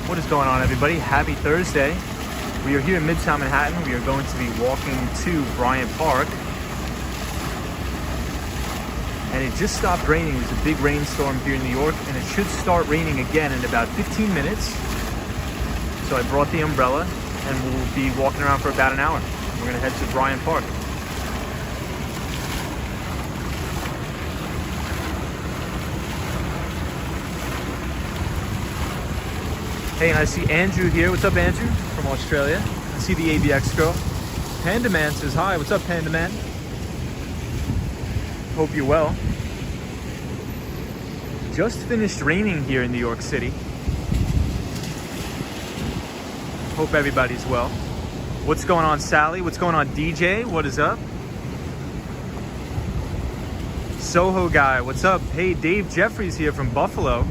What is going on, everybody? Happy Thursday. We are here in Midtown Manhattan. We are going to be walking to Bryant Park. And it just stopped raining. It was a big rainstorm here in New York, and it should start raining again in about 15 minutes. So I brought the umbrella, and we'll be walking around for about an hour. We're gonna head to Bryant Park. Hey, and I see Andrew here. What's up, Andrew? From Australia. I see the ABX girl. Panda Man says hi. What's up, Panda Man? Hope you're well. Just finished raining here in New York City. Hope everybody's well. What's going on, Sally? What's going on, DJ? What is up? Soho Guy, what's up? Hey, Dave Jeffries here from Buffalo.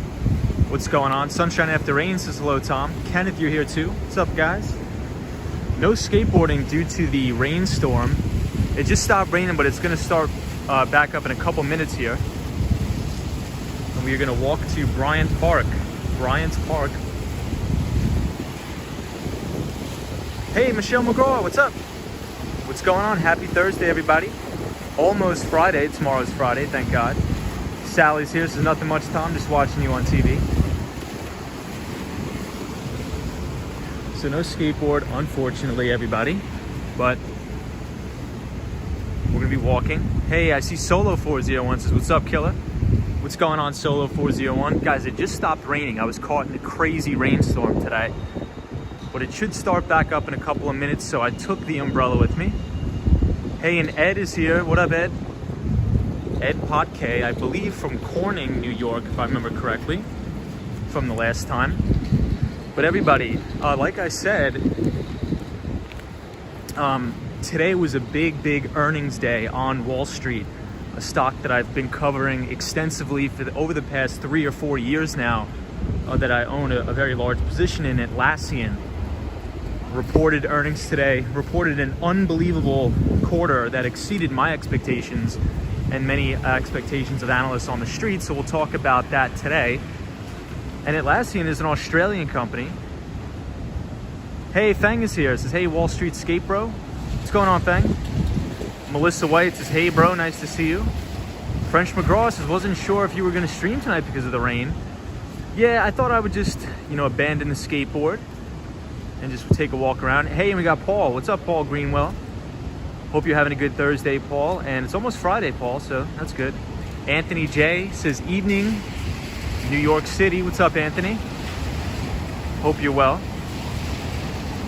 What's going on? Sunshine After Rain says hello, Tom. Kenneth, you're here too. What's up, guys? No skateboarding due to the rainstorm. It just stopped raining, but it's going to start back up in a couple minutes here. And we are going to walk to Bryant Park. Bryant Park. Hey, Michelle McGraw, what's up? What's going on? Happy Thursday, everybody. Almost Friday. Tomorrow's Friday, thank God. Sally's here, so nothing much, Tom. Just watching you on TV. So no skateboard, unfortunately, everybody. But we're gonna be walking. Hey, I see Solo 401 says, what's up, killer? What's going on, Solo 401? Guys, it just stopped raining. I was caught in a crazy rainstorm today. But it should start back up in a couple of minutes, so I took the umbrella with me. Hey, and Ed is here. What up, Ed? Ed Potke, I believe from Corning, New York, if I remember correctly, from the last time. But everybody, like I said, today was a big earnings day on Wall Street, a stock that I've been covering extensively for over the past 3 or 4 years now, that I own a very large position in. Atlassian reported earnings today, reported an unbelievable quarter that exceeded my expectations and many expectations of analysts on the street. So we'll talk about that today. And Atlassian is an Australian company. Hey, Fang is here. Says, hey, Wall Street Skate Bro. What's going on, Fang? Melissa White says, hey, bro, nice to see you. French McGraw says, wasn't sure if you were going to stream tonight because of the rain. Yeah, I thought I would just, abandon the skateboard and just take a walk around. Hey, and we got Paul. What's up, Paul Greenwell? Hope you're having a good Thursday, Paul. And it's almost Friday, Paul, so that's good. Anthony J says, evening, New York City. What's up, Anthony? Hope you're well.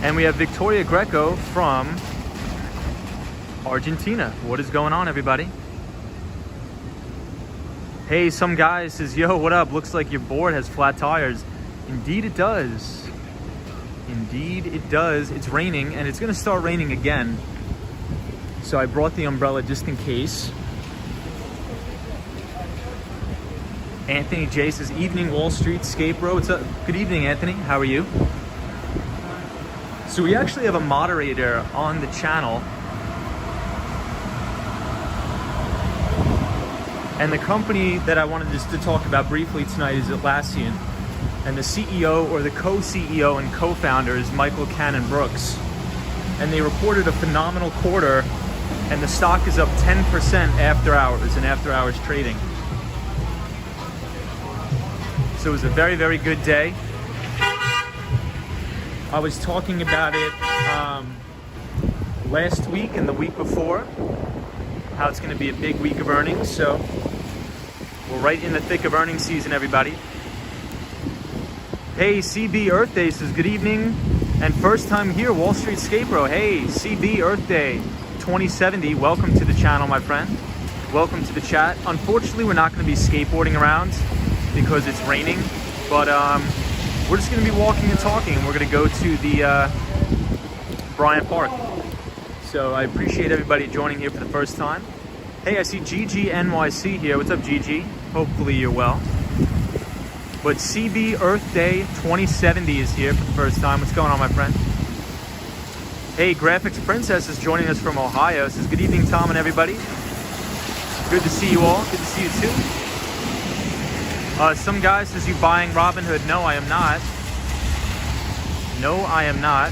And we have Victoria Greco from Argentina. What is going on, everybody? Hey, some guy says, yo, what up? Looks like your board has flat tires. Indeed it does. Indeed it does. It's raining, and it's going to start raining again. So I brought the umbrella just in case. Anthony J says, evening, Wall Street Skate Bro. What's up? Good evening, Anthony. How are you? So we actually have a moderator on the channel. And the company that I wanted just to talk about briefly tonight is Atlassian. And the CEO, or the co-CEO and co-founder, is Michael Cannon Brooks. And they reported a phenomenal quarter, and the stock is up 10% after hours, in after hours trading. So it was a very good day. I was talking about it last week and the week before, how it's going to be a big week of earnings. So we're right in the thick of earnings season, everybody. Hey, CB Earth Day says, good evening and first time here, Wall Street Skate Bro. Hey, CB Earth Day 2070, welcome to the channel, my friend. Welcome to the chat. Unfortunately, we're not going to be skateboarding around because it's raining, but we're just going to be walking and talking. We're going to go to the Bryant Park. So I appreciate everybody joining here for the first time. Hey, I see GG NYC here. What's up, GG? Hopefully you're well. But CB Earth Day 2070 is here for the first time. What's going on, my friend? Hey, Graphics Princess is joining us from Ohio. Says, good evening, Tom and everybody. Good to see you all. Good to see you too. Some guy says, you buying Robinhood? No, I am not. No, I am not.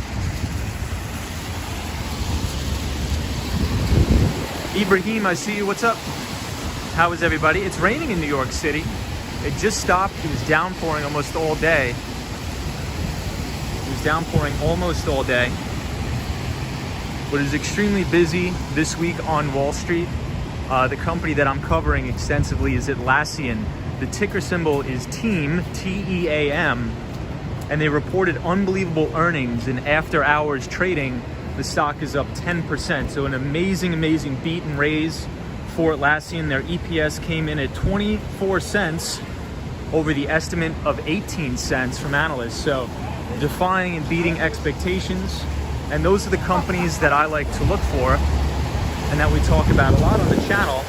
Ibrahim, I see you. What's up? How is everybody? It's raining in New York City. It just stopped. It was downpouring almost all day. It was downpouring almost all day. But it is extremely busy this week on Wall Street. The company that I'm covering extensively is Atlassian. The ticker symbol is TEAM, T-E-A-M. And they reported unbelievable earnings in after hours trading. The stock is up 10%. So an amazing, amazing beat and raise for Atlassian. Their EPS came in at 24 cents over the estimate of 18 cents from analysts. So defying and beating expectations. And those are the companies that I like to look for and that we talk about a lot on the channel,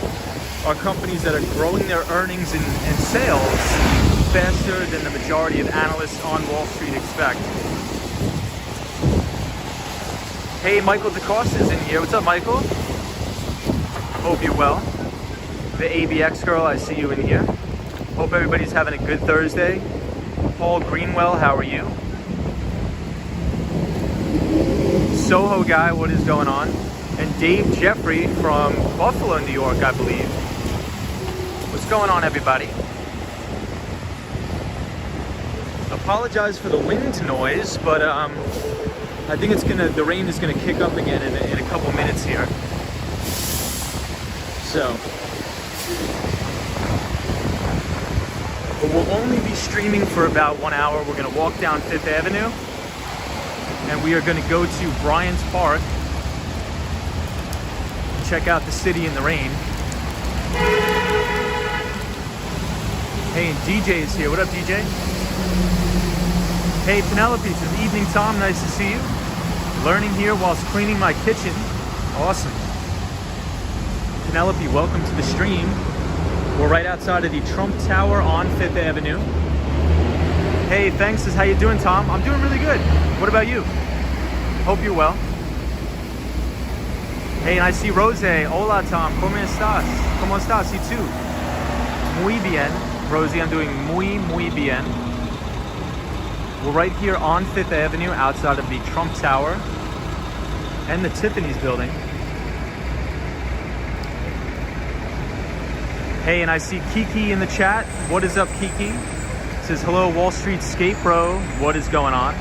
are companies that are growing their earnings and sales faster than the majority of analysts on Wall Street expect. Hey, Michael DeCosta is in here. What's up, Michael? Hope you're well. The ABX girl, I see you in here. Hope everybody's having a good Thursday. Paul Greenwell, how are you? Soho guy, what is going on? And Dave Jeffrey from Buffalo, New York, I believe. What's going on, everybody? Apologize for the wind noise, but I think the rain is gonna kick up again in a couple minutes here. So, but we'll only be streaming for about 1 hour. We're gonna walk down Fifth Avenue, and we are gonna go to Bryant Park, check out the city in the rain. Hey, and DJ is here. What up, DJ? Hey, Penelope says, evening, Tom. Nice to see you. Learning here whilst cleaning my kitchen. Awesome. Penelope, welcome to the stream. We're right outside of the Trump Tower on Fifth Avenue. Hey, thanks. Says, how you doing, Tom? I'm doing really good. What about you? Hope you're well. Hey, and I see Rose. Hola, Tom. ¿Cómo estás? ¿Cómo estás? Y tú? Muy bien. Rosie, I'm doing muy bien. We're right here on Fifth Avenue outside of the Trump Tower and the Tiffany's building. Hey, and I see Kiki in the chat. What is up, Kiki? Says, hello, Wall Street Skate Bro. What is going on?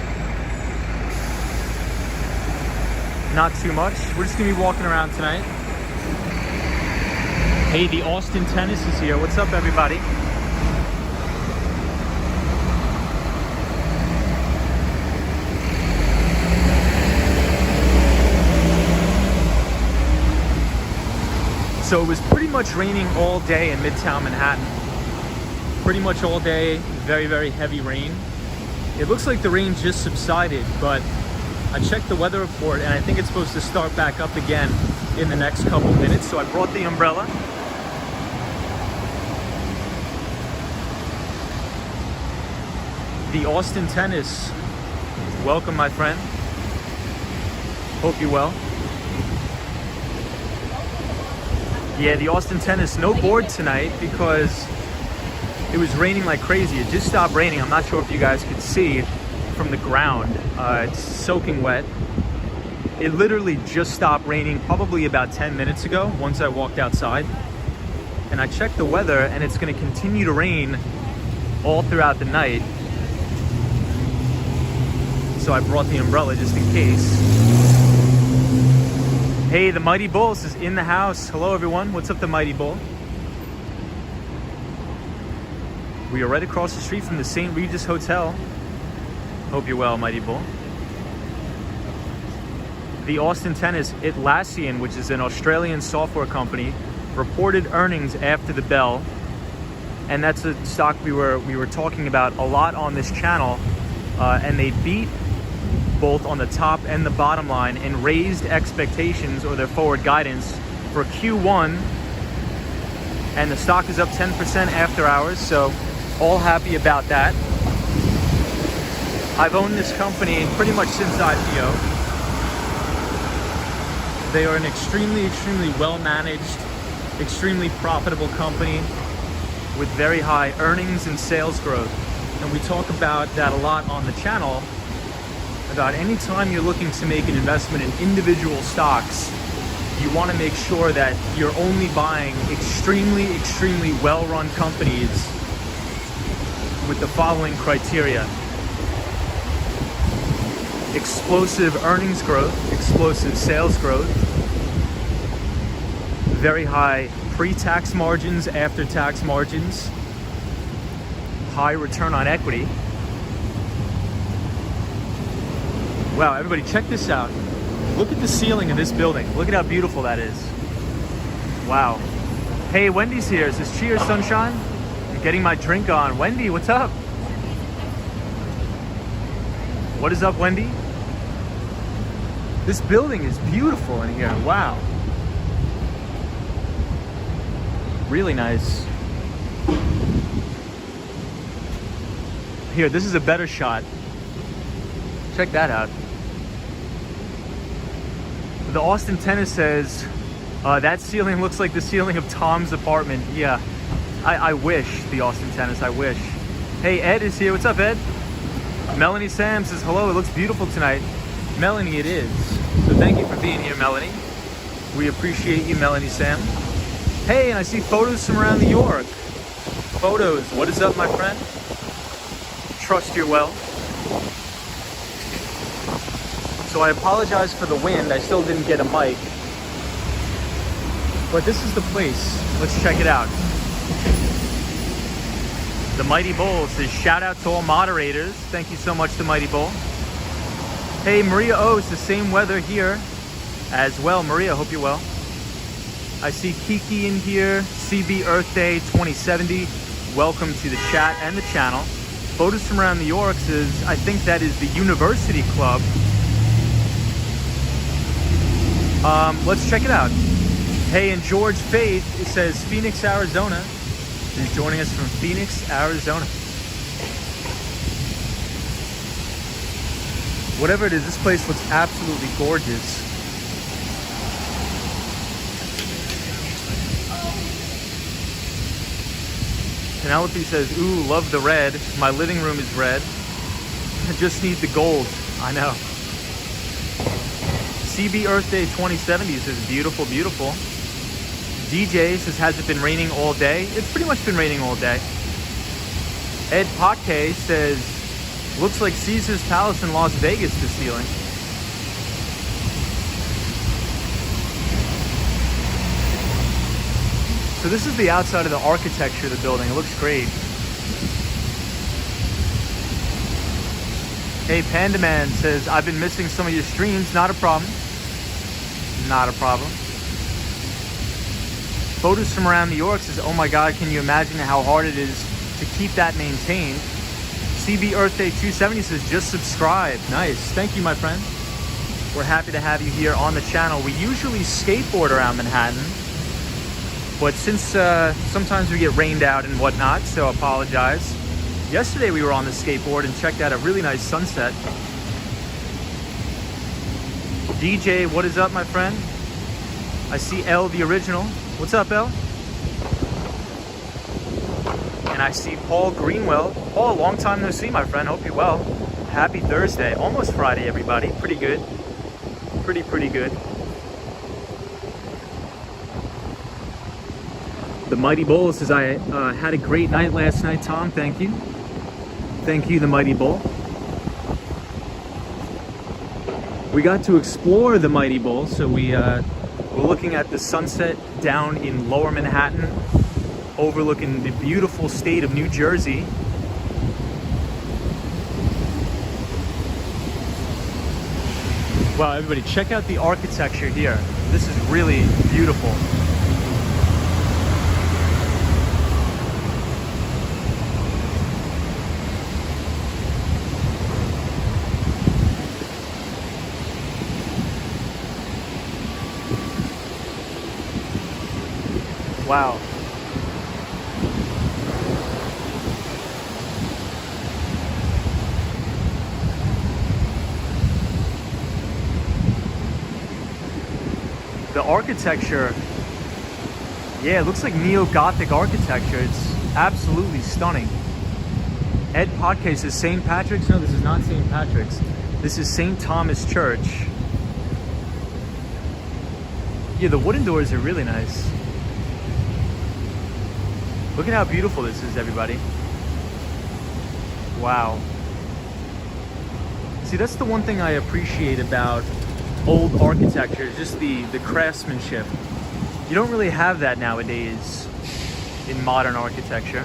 Not too much. We're just gonna be walking around tonight. Hey, the Austin Tennis is here. What's up, everybody? So it was pretty much raining all day in Midtown Manhattan. Pretty much all day, very, very heavy rain. It looks like the rain just subsided, but I checked the weather report and I think it's supposed to start back up again in the next couple minutes. So I brought the umbrella. The Austin Tennis. Welcome, my friend. Hope you're well. Yeah, the Austin Tennis, no board tonight because it was raining like crazy. It just stopped raining. I'm not sure if you guys could see from the ground. It's soaking wet. It literally just stopped raining probably about 10 minutes ago once I walked outside. And I checked the weather and it's gonna continue to rain all throughout the night. So I brought the umbrella just in case. Hey, the Mighty Bulls is in the house. Hello, everyone. What's up, the Mighty Bull? We are right across the street from the St. Regis Hotel. Hope you're well, Mighty Bull. The Austin Tennis, Atlassian, which is an Australian software company, reported earnings after the bell. And that's a stock we were talking about a lot on this channel. And they beat both on the top and the bottom line and raised expectations or their forward guidance for Q1. And the stock is up 10% after hours, so all happy about that. I've owned this company pretty much since IPO. They are an extremely well managed, extremely profitable company with very high earnings and sales growth. And we talk about that a lot on the channel. about any time you're looking to make an investment in individual stocks, you want to make sure that you're only buying extremely, extremely well-run companies with the following criteria: explosive earnings growth, explosive sales growth, very high pre-tax margins, after-tax margins, high return on equity. Wow, everybody check this out. Look at the ceiling of this building. Look at how beautiful that is. Wow. Hey, Wendy's here. Is this cheers, sunshine? I'm getting my drink on. Wendy, what's up? What is up, Wendy? This building is beautiful in here. Wow. Really nice. Here, this is a better shot. Check that out. The Austin Tennis says, that ceiling looks like the ceiling of Tom's apartment. Yeah, I wish, the Austin Tennis, I wish. Hey, Ed is here. What's up, Ed? Melanie Sam says, hello, it looks beautiful tonight. Melanie, it is. So thank you for being here, Melanie. We appreciate you, Melanie Sam. Hey, and I see photos from around New York. Photos, what is up, my friend? Trust you're well. So I apologize for the wind. I still didn't get a mic. But this is the place. Let's check it out. The Mighty Bull says, shout out to all moderators. Thank you so much, the Mighty Bull. Hey, Maria O, it's the same weather here as well. Maria, hope you're well. I see Kiki in here. CB Earth Day 2070. Welcome to the chat and the channel. Photos from around New York says, I think that is the University Club. Let's check it out. Hey, and George Faith, it says Phoenix, Arizona. He's joining us from Phoenix, Arizona. Whatever it is, this place looks absolutely gorgeous. Penelope says, ooh, love the red. My living room is red. I just need the gold. I know. CB Earth Day 2070 says, beautiful, beautiful. DJ says, has it been raining all day? It's pretty much been raining all day. Ed Potke says, looks like Caesar's Palace in Las Vegas, the ceiling. So this is the outside of the architecture of the building. It looks great. Hey, Panda Man says, I've been missing some of your streams. Not a problem. Not a problem. Photos from around New York says, oh my God, can you imagine how hard it is to keep that maintained? CB Earth Day 270 says, just subscribe. Nice. Thank you, my friend. We're happy to have you here on the channel. We usually skateboard around Manhattan, but since sometimes we get rained out and whatnot, so apologize. Yesterday we were on the skateboard and checked out a really nice sunset. DJ, what is up, my friend? I see L, the original. What's up, L? And I see Paul Greenwell. Paul, long time no see, my friend. Hope you're well. Happy Thursday. Almost Friday, everybody. Pretty good. Pretty good. The Mighty Bull says, I had a great night last night, Tom. Thank you. Thank you, the Mighty Bull. We got to explore the Mighty Bull, so we're looking at the sunset down in Lower Manhattan, overlooking the beautiful state of New Jersey. Wow, everybody, check out the architecture here. This is really beautiful. Wow. The architecture, yeah, it looks like neo-Gothic architecture. It's absolutely stunning. Ed Podcast says St. Patrick's. No, this is not St. Patrick's. This is St. Thomas Church. Yeah, the wooden doors are really nice. Look at how beautiful this is, everybody. Wow. See, that's the one thing I appreciate about old architecture, just the craftsmanship. You don't really have that nowadays in modern architecture.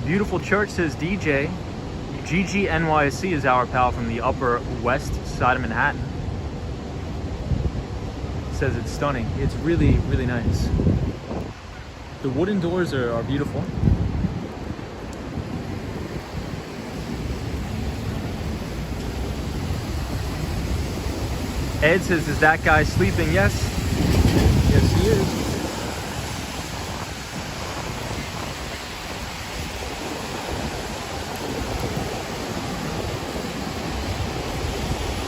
Beautiful church, says DJ. GG NYC is our pal from the Upper West Side of Manhattan. Says it's stunning. It's really, really nice. The wooden doors are beautiful. Ed says, is that guy sleeping? Yes. Yes, he is.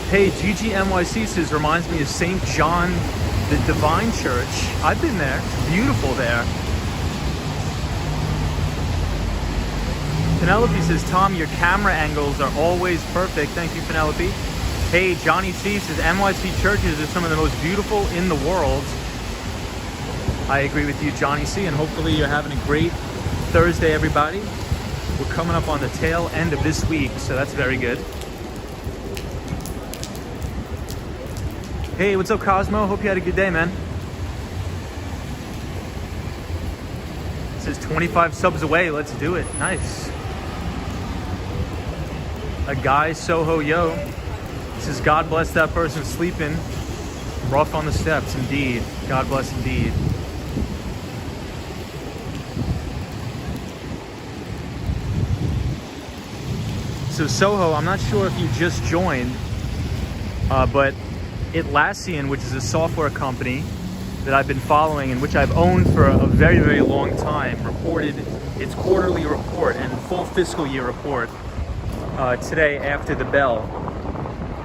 Hey, GGNYC says, reminds me of St. John the Divine Church. I've been there. It's beautiful there. Penelope says, Tom, your camera angles are always perfect. Thank you, Penelope. Hey, Johnny C says, NYC churches are some of the most beautiful in the world. I agree with you, Johnny C, and hopefully you're having a great Thursday, everybody. We're coming up on the tail end of this week, so that's very good. Hey, what's up, Cosmo? Hope you had a good day, man. It says 25 subs away. Let's do it. Nice. A guy, Soho, yo. It says, God bless that person sleeping. Rough on the steps, indeed. God bless, indeed. So Soho, I'm not sure if you just joined, but Atlassian, which is a software company that I've been following and which I've owned for a very, very long time, reported its quarterly report and full fiscal year report today after the bell.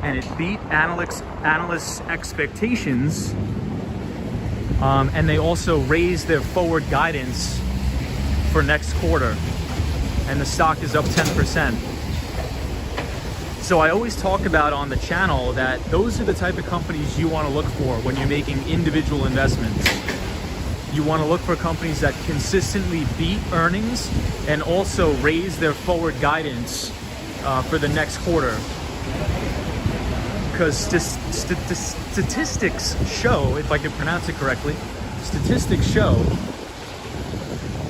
And it beat analysts' expectations, and they also raised their forward guidance for next quarter, and the stock is up 10%. So I always talk about on the channel that those are the type of companies you want to look for when you're making individual investments. You want to look for companies that consistently beat earnings and also raise their forward guidance for the next quarter. Because statistics show, if I can pronounce it correctly, statistics show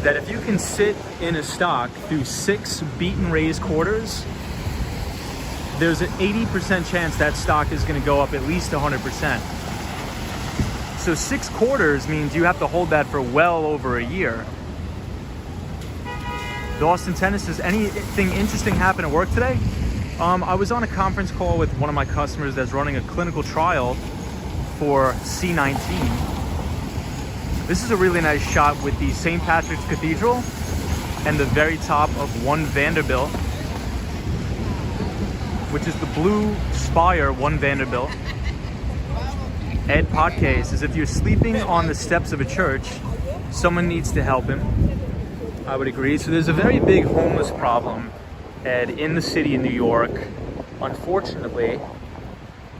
that if you can sit in a stock through 6 beat and raise quarters, there's an 80% chance that stock is going to go up at least 100%. So 6 quarters means you have to hold that for well over a year. The Austin Tennis says, anything interesting happen at work today? I was on a conference call with one of my customers that's running a clinical trial for C19. This is a really nice shot with the St. Patrick's Cathedral and the very top of 1 Vanderbilt, which is the blue spire 1 Vanderbilt. Ed Podke says, if you're sleeping on the steps of a church, someone needs to help him. I would agree. So there's a very big homeless problem, Ed, in the city of New York, unfortunately.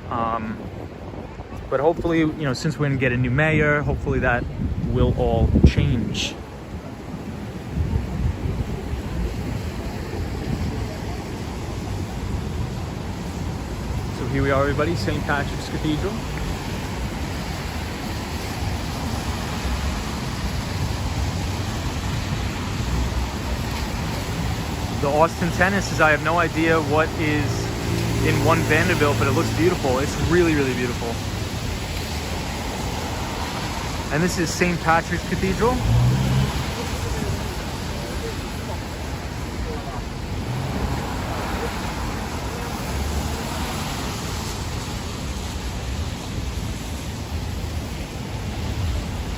But hopefully, you know, since we're gonna get a new mayor, hopefully that will all change. So here we are, everybody, St. Patrick's Cathedral. The Austin Tennis says, I have no idea what is in 1 Vanderbilt, but it looks beautiful. It's really, really beautiful. And this is St. Patrick's Cathedral.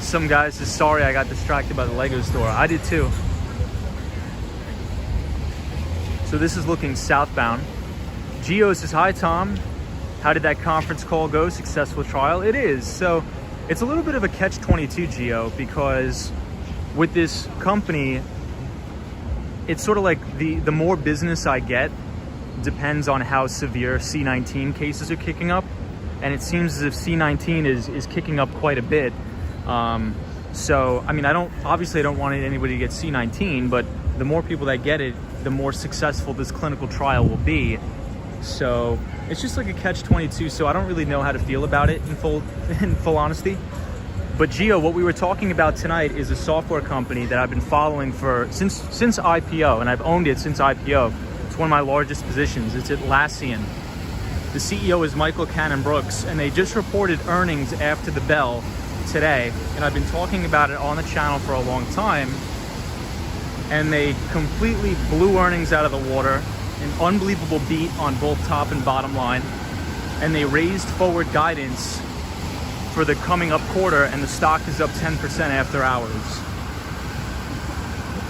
Some guy says, sorry, I got distracted by the Lego store. I did too. So this is looking southbound. Gio says, hi Tom, how did that conference call go? Successful trial? It is. So it's a little bit of a catch-22, Gio, because with this company, it's sort of like the more business I get, depends on how severe C19 cases are kicking up. And it seems as if C19 is kicking up quite a bit. So, I mean, I don't want anybody to get C19, but the more people that get it, the more successful this clinical trial will be. So it's just like a catch-22. So I don't really know how to feel about it in full honesty. But Gio, what we were talking about tonight is a software company that I've been following since IPO, and I've owned it since IPO. It's one of my largest positions. It's Atlassian. The CEO is Michael Cannon-Brookes, and they just reported earnings after the bell today. And I've been talking about it on the channel for a long time. And they completely blew earnings out of the water, an unbelievable beat on both top and bottom line. And they raised forward guidance for the coming up quarter, and the stock is up 10% after hours.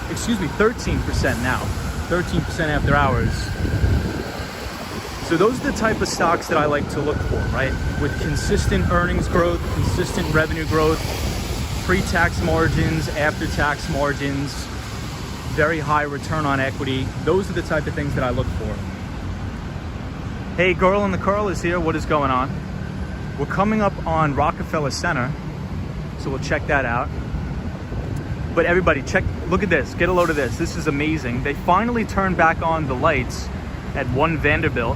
Excuse me, 13% now. 13% after hours. So those are the type of stocks that I like to look for, right? With consistent earnings growth, consistent revenue growth, pre-tax margins, after-tax margins, very high return on equity. Those are the type of things that I look for. Hey, Girl in the Curl is here. What is going on? We're coming up on Rockefeller Center, so we'll check that out. But everybody, look at this, get a load of this. This is amazing. They finally turned back on the lights at 1 Vanderbilt.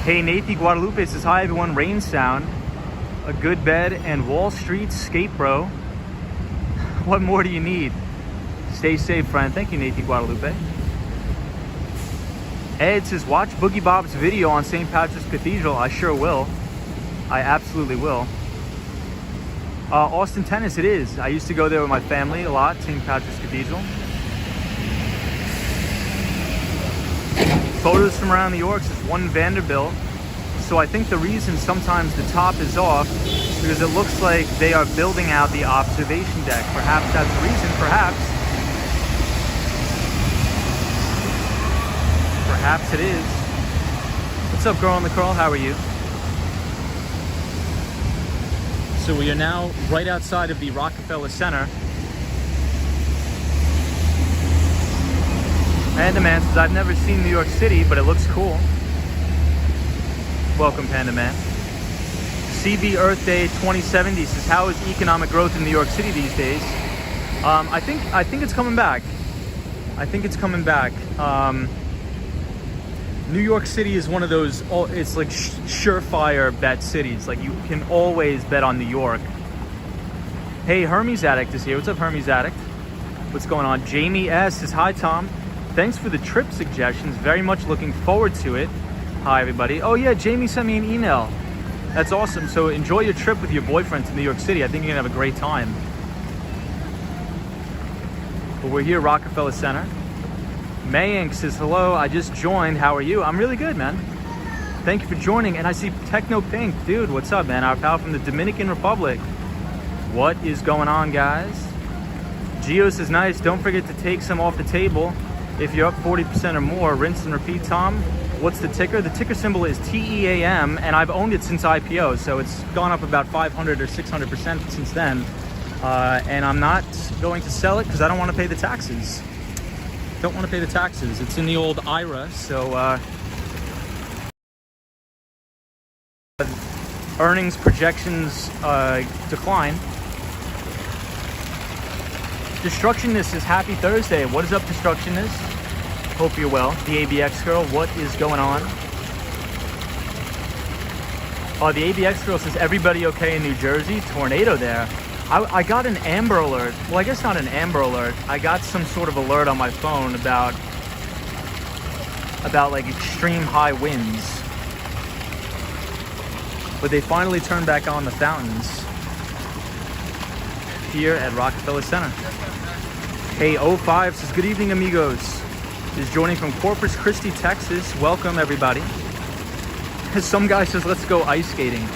Hey, Nathy Guadalupe says, hi everyone, Rain Sound, a good bed, and Wall Street skate bro. What more do you need? Stay safe, friend. Thank you, Nathy Guadalupe. Ed says, watch Boogie Bob's video on St. Patrick's Cathedral. I sure will. I absolutely will. Austin Tennis, it is. I used to go there with my family a lot, St. Patrick's Cathedral. Photos from around New York says 1 Vanderbilt. So I think the reason sometimes the top is off is because it looks like they are building out the observation deck. Perhaps that's the reason, perhaps. Perhaps it is. What's up, Girl in the Curl? How are you? So we are now right outside of the Rockefeller Center. Panda Man says, I've never seen New York City, but it looks cool. Welcome, Panda Man. CB Earth Day 2070 says, how is economic growth in New York City these days? I think it's coming back. I think it's coming back. New York City is one of those, it's like surefire bet cities. Like, you can always bet on New York. Hey, Hermes Addict is here. What's up, Hermes Addict? What's going on? Jamie S says, hi, Tom. Thanks for the trip suggestions. Very much looking forward to it. Hi, everybody. Oh, yeah, Jamie sent me an email. That's awesome. So enjoy your trip with your boyfriend to New York City. I think you're going to have a great time. But we're here, Rockefeller Center. Mayink says, hello, I just joined. How are you? I'm really good, man. Thank you for joining. And I see Techno Pink. Dude, what's up, man? Our pal from the Dominican Republic. What is going on, guys? Gio says, nice. Don't forget to take some off the table. If you're up 40% or more, rinse and repeat, Tom. What's the ticker? The ticker symbol is TEAM, and I've owned it since IPO, so it's gone up about 500 or 600% since then. And I'm not going to sell it because I don't want to pay the taxes. Don't want to pay the taxes. It's in the old IRA, so earnings projections decline. Destructionist says, happy Thursday. What is up, Destructionist? Hope you're well. The ABX girl, what is going on? The ABX girl says, everybody okay in New Jersey? Tornado there. I got an Amber Alert. Well, I guess not an Amber Alert. I got some sort of alert on my phone about like extreme high winds. But they finally turned back on the fountains here at Rockefeller Center. Hey, 05 says, good evening, amigos. Is joining from Corpus Christi, Texas. Welcome, everybody. Some guy says, let's go ice skating.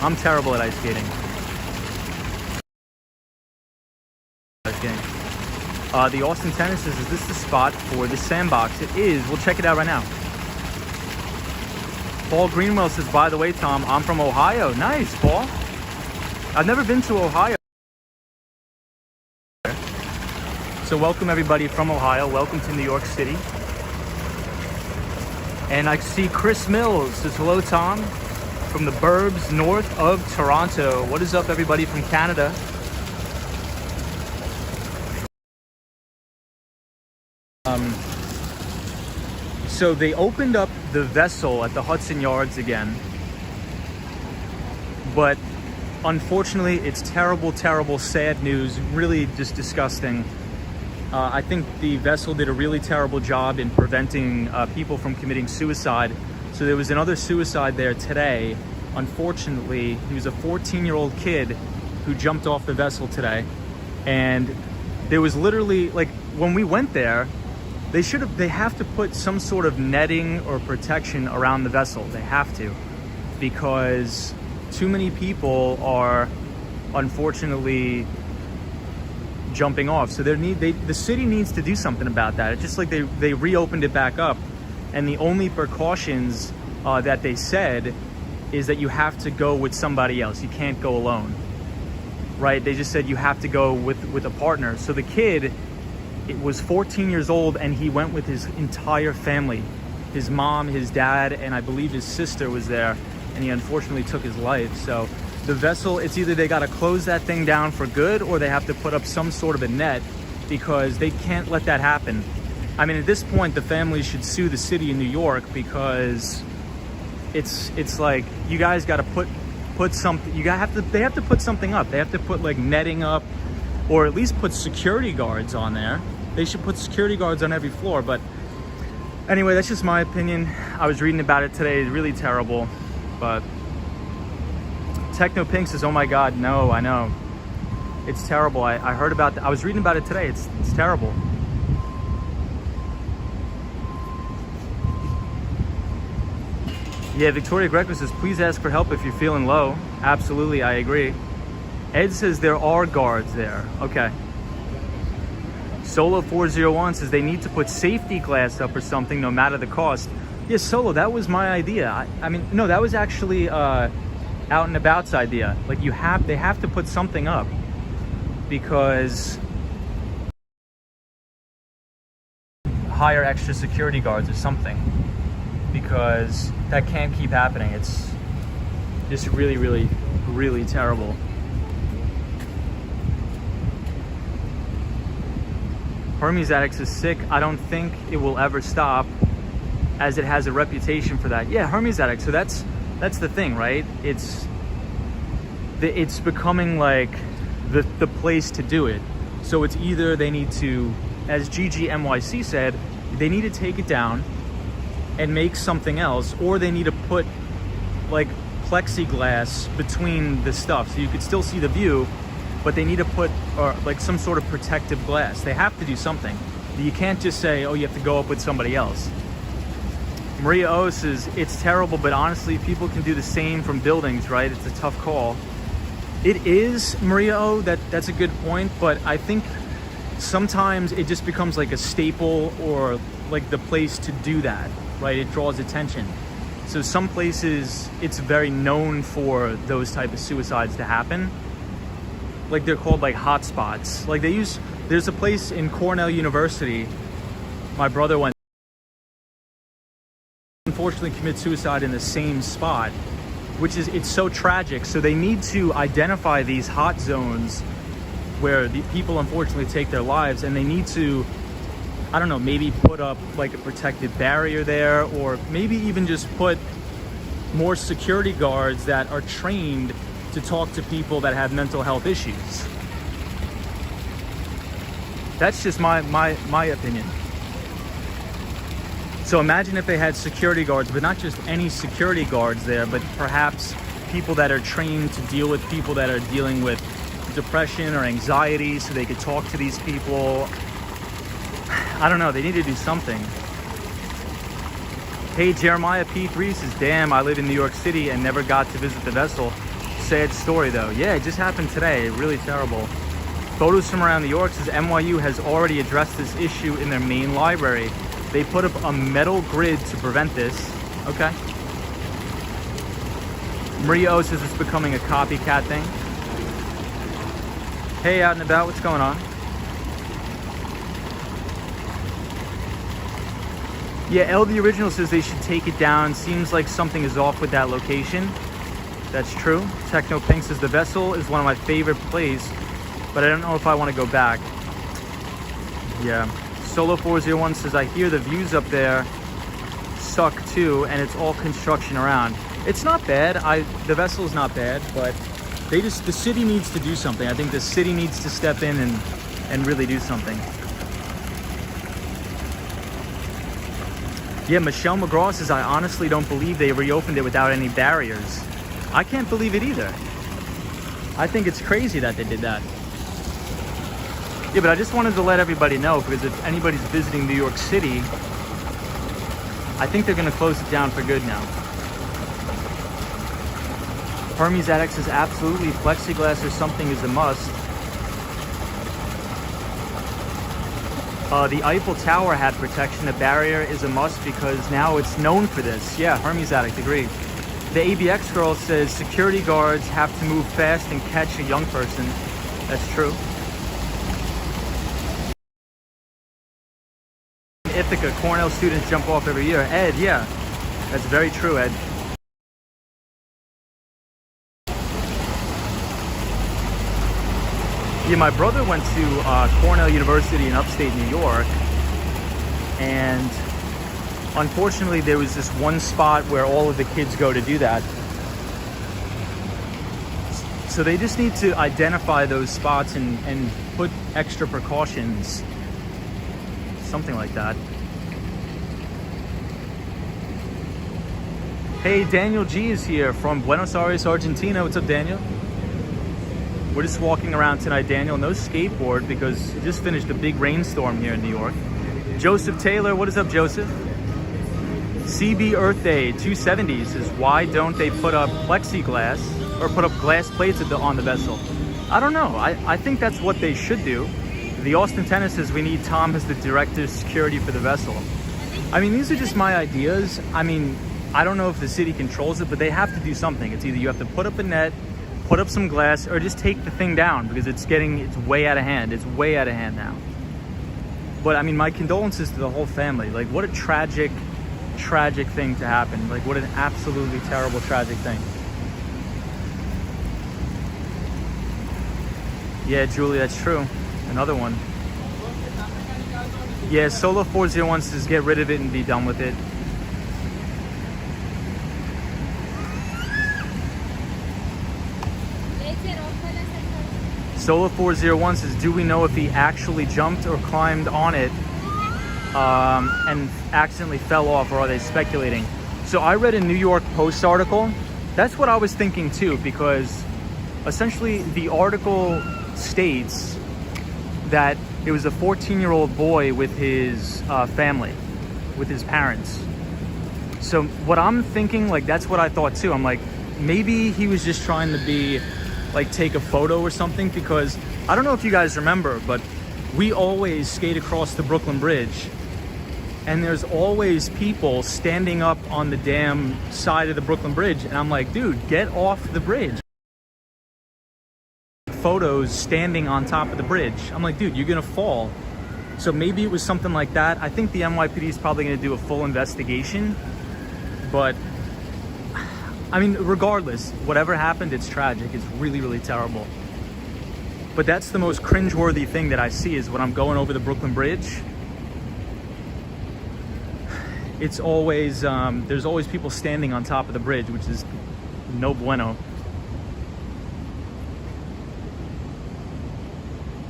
I'm terrible at ice skating. The Austin Tennis says, is this the spot for the sandbox? It is. We'll check it out right now. Paul Greenwell says, by the way, Tom, I'm from Ohio. Nice, Paul. I've never been to Ohio. So welcome everybody from Ohio. Welcome to New York City. And I see Chris Mills says, hello, Tom, from the burbs north of Toronto. What is up, everybody from Canada? So they opened up the vessel at the Hudson Yards again, but unfortunately it's terrible, terrible, sad news, really just disgusting. I think the vessel did a really terrible job in preventing people from committing suicide. So there was another suicide there today. Unfortunately, he was a 14-year-old kid who jumped off the vessel today. And there was literally, like, when we went there, they have to put some sort of netting or protection around the vessel. They have to, because too many people are unfortunately jumping off. So the city needs to do something about that. It's just like they reopened it back up, and the only precautions that they said is that you have to go with somebody else. You can't go alone, right? They just said you have to go with a partner. So the kid, it was 14 years old, and he went with his entire family. His mom, his dad, and I believe his sister was there, and he unfortunately took his life. So the vessel, it's either they got to close that thing down for good, or they have to put up some sort of a net, because they can't let that happen. I mean, at this point, the family should sue the city of New York, because it's like, you guys got to put something, they have to put something up. They have to put like netting up, or at least put security guards on there. They should put security guards on every floor. But anyway, that's just my opinion. I was reading about it today. It's really terrible. But Techno Pink says, oh my God, no, I know. It's terrible. I heard about I was reading about it today. It's terrible. Yeah, Victoria Greco says, please ask for help if you're feeling low. Absolutely, I agree. Ed says there are guards there. Okay. Solo 401 says they need to put safety glass up or something, no matter the cost. Yeah, Solo, that was my idea. I mean, no, that was actually Out and About's idea. Like, they have to put something up, because hire extra security guards or something, because that can't keep happening. It's just really, really, really terrible. Hermes Addicts is sick. I don't think it will ever stop, as it has a reputation for that. Yeah, Hermes Addicts. So that's the thing, right? It's becoming like the place to do it. So it's either they need to, as NYC said, they need to take it down and make something else, or they need to put like plexiglass between the stuff so you could still see the view, but they need to put like some sort of protective glass. They have to do something. You can't just say, oh, you have to go up with somebody else. Maria O says, it's terrible, but honestly, people can do the same from buildings, right? It's a tough call. It is, Maria O, that's a good point, but I think sometimes it just becomes like a staple, or like the place to do that, right? It draws attention. So some places, it's very known for those type of suicides to happen. Like, they're called like hot spots. Like, there's a place in Cornell University, my brother went, unfortunately commit suicide in the same spot, which is, it's so tragic. So they need to identify these hot zones where the people unfortunately take their lives, and they need to, I don't know, maybe put up like a protective barrier there, or maybe even just put more security guards that are trained to talk to people that have mental health issues. That's just my opinion. So imagine if they had security guards, but not just any security guards there, but perhaps people that are trained to deal with people that are dealing with depression or anxiety, so they could talk to these people. I don't know, they need to do something. Hey, Jeremiah P3 says, damn, I live in New York City and never got to visit the vessel. Sad story though. Yeah, it just happened today. Really terrible. Photos from around New York says NYU has already addressed this issue in their main library. They put up a metal grid to prevent this. Okay. Maria O says it's becoming a copycat thing. Hey, Out and About, what's going on? Yeah, L the Original says they should take it down. Seems like something is off with that location. That's true. Techno Pink says the Vessel is one of my favorite plays, but I don't know if I want to go back. Yeah. Solo 401 says I hear the views up there suck too, and it's all construction around. It's not bad. The Vessel is not bad, but the city needs to do something. I think the city needs to step in and really do something. Yeah, Michelle McGraw says, I honestly don't believe they reopened it without any barriers. I can't believe it either. I think it's crazy that they did that. Yeah, but I just wanted to let everybody know, because if anybody's visiting New York City, I think they're gonna close it down for good now. Hermes Addict says, absolutely, plexiglass or something is a must. The Eiffel Tower had protection. The barrier is a must because now it's known for this. Yeah, Hermes Addict, agree. The ABX girl says security guards have to move fast and catch a young person. That's true. Ithaca, Cornell students jump off every year. Ed, yeah, that's very true, Ed. Yeah, my brother went to Cornell University in upstate New York, and unfortunately there was this one spot where all of the kids go to do that. So they just need to identify those spots and put extra precautions, something like that. Hey, Daniel G is here from Buenos Aires, Argentina. What's up, Daniel? We're just walking around tonight, Daniel. No skateboard because we just finished a big rainstorm here in New York. Joseph Taylor, what is up, Joseph? CB Earth Day 270 says, why don't they put up plexiglass or put up glass plates on the Vessel? I don't know. I think that's what they should do. The Austin Tennis says we need Tom as the director of security for the Vessel. I mean, these are just my ideas. I mean, I don't know if the city controls it, but they have to do something. It's either you have to put up a net, put up some glass, or just take the thing down because it's way out of hand. It's way out of hand now. But I mean, my condolences to the whole family. Like, what a tragic thing to happen. Like, what an absolutely terrible, tragic thing. Yeah, Julie, that's true. Another one. Yeah, Solo 401 says get rid of it and be done with it. Solo 401 says, do we know if he actually jumped or climbed on it and accidentally fell off, or are they speculating? So I read a New York Post article. That's what I was thinking too, because essentially the article states that it was a 14-year-old boy with his family, with his parents. So what I'm thinking, like, that's what I thought too. I'm like, maybe he was just trying to be like take a photo or something, because I don't know if you guys remember, but we always skate across the Brooklyn Bridge and there's always people standing up on the damn side of the Brooklyn Bridge, and I'm like, dude, get off the bridge. Photos standing on top of the bridge. I'm like, dude, you're gonna fall. So maybe it was something like that. I think the NYPD is probably gonna do a full investigation, but I mean, regardless, whatever happened, it's tragic. It's really, really terrible. But that's the most cringeworthy thing that I see, is when I'm going over the Brooklyn Bridge. It's always, there's always people standing on top of the bridge, which is no bueno.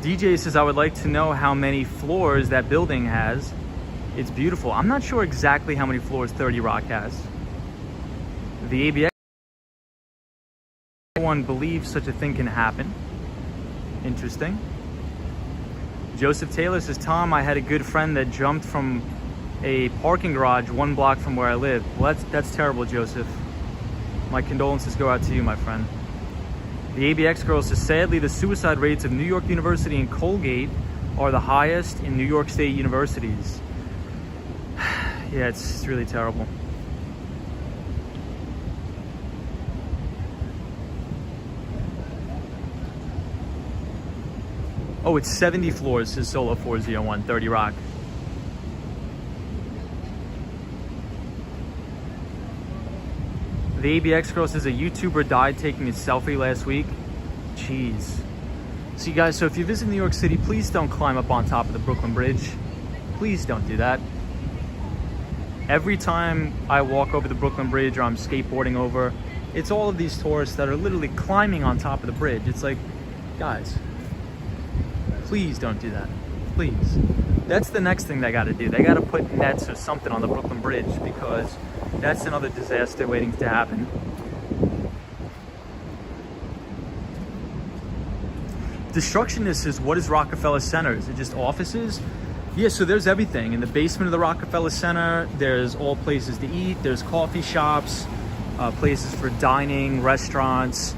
DJ says, I would like to know how many floors that building has. It's beautiful. I'm not sure exactly how many floors 30 Rock has. The ABX one believes such a thing can happen. Interesting. Joseph Taylor says, Tom, I had a good friend that jumped from a parking garage 1 block from where I live. Well, that's terrible, Joseph. My condolences go out to you, my friend. The ABX girl says, sadly, the suicide rates of New York University and Colgate are the highest in New York State universities. Yeah, it's really terrible. Oh, it's 70 floors, says Solo 401, 30 Rock. The ABX girl says a YouTuber died taking a selfie last week. Jeez. So you guys, so if you visit New York City, please don't climb up on top of the Brooklyn Bridge. Please don't do that. Every time I walk over the Brooklyn Bridge or I'm skateboarding over, it's all of these tourists that are literally climbing on top of the bridge. It's like, guys, please don't do that. Please. That's the next thing they got to do. They got to put nets or something on the Brooklyn Bridge, because that's another disaster waiting to happen. Destructionist is, what is Rockefeller Center? Is it just offices? Yeah, so there's everything. In the basement of the Rockefeller Center, there's all places to eat. There's coffee shops, places for dining, restaurants.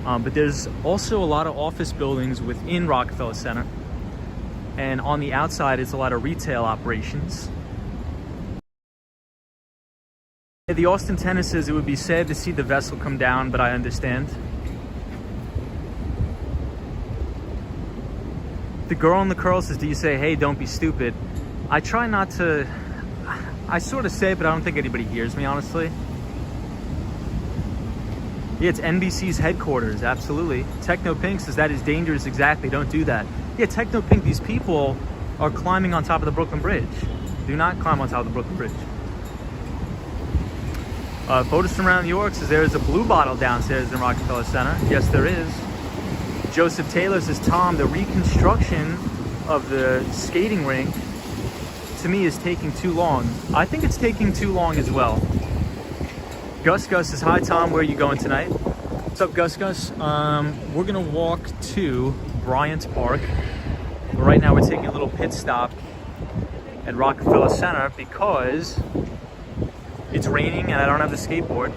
But there's also a lot of office buildings within Rockefeller Center. And on the outside, it's a lot of retail operations. The Austin Tennis says it would be sad to see the vessel come down, but I understand. The girl in the curl says, do you say, hey, don't be stupid? I try not to. I sort of say it, but I don't think anybody hears me, honestly. Yeah, it's NBC's headquarters, absolutely. Techno Pink says that is dangerous, exactly, don't do that. Yeah, Techno Pink, these people are climbing on top of the Brooklyn Bridge. Do not climb on top of the Brooklyn Bridge. Photos from around New York says there is a blue bottle downstairs in Rockefeller Center. Yes, there is. Joseph Taylor says, Tom, the reconstruction of the skating rink, to me, is taking too long. I think it's taking too long as well. Gus says, hi, Tom, where are you going tonight? What's up, Gus? We're gonna walk to Bryant Park. But right now we're taking a little pit stop at Rockefeller Center because it's raining and I don't have the skateboard.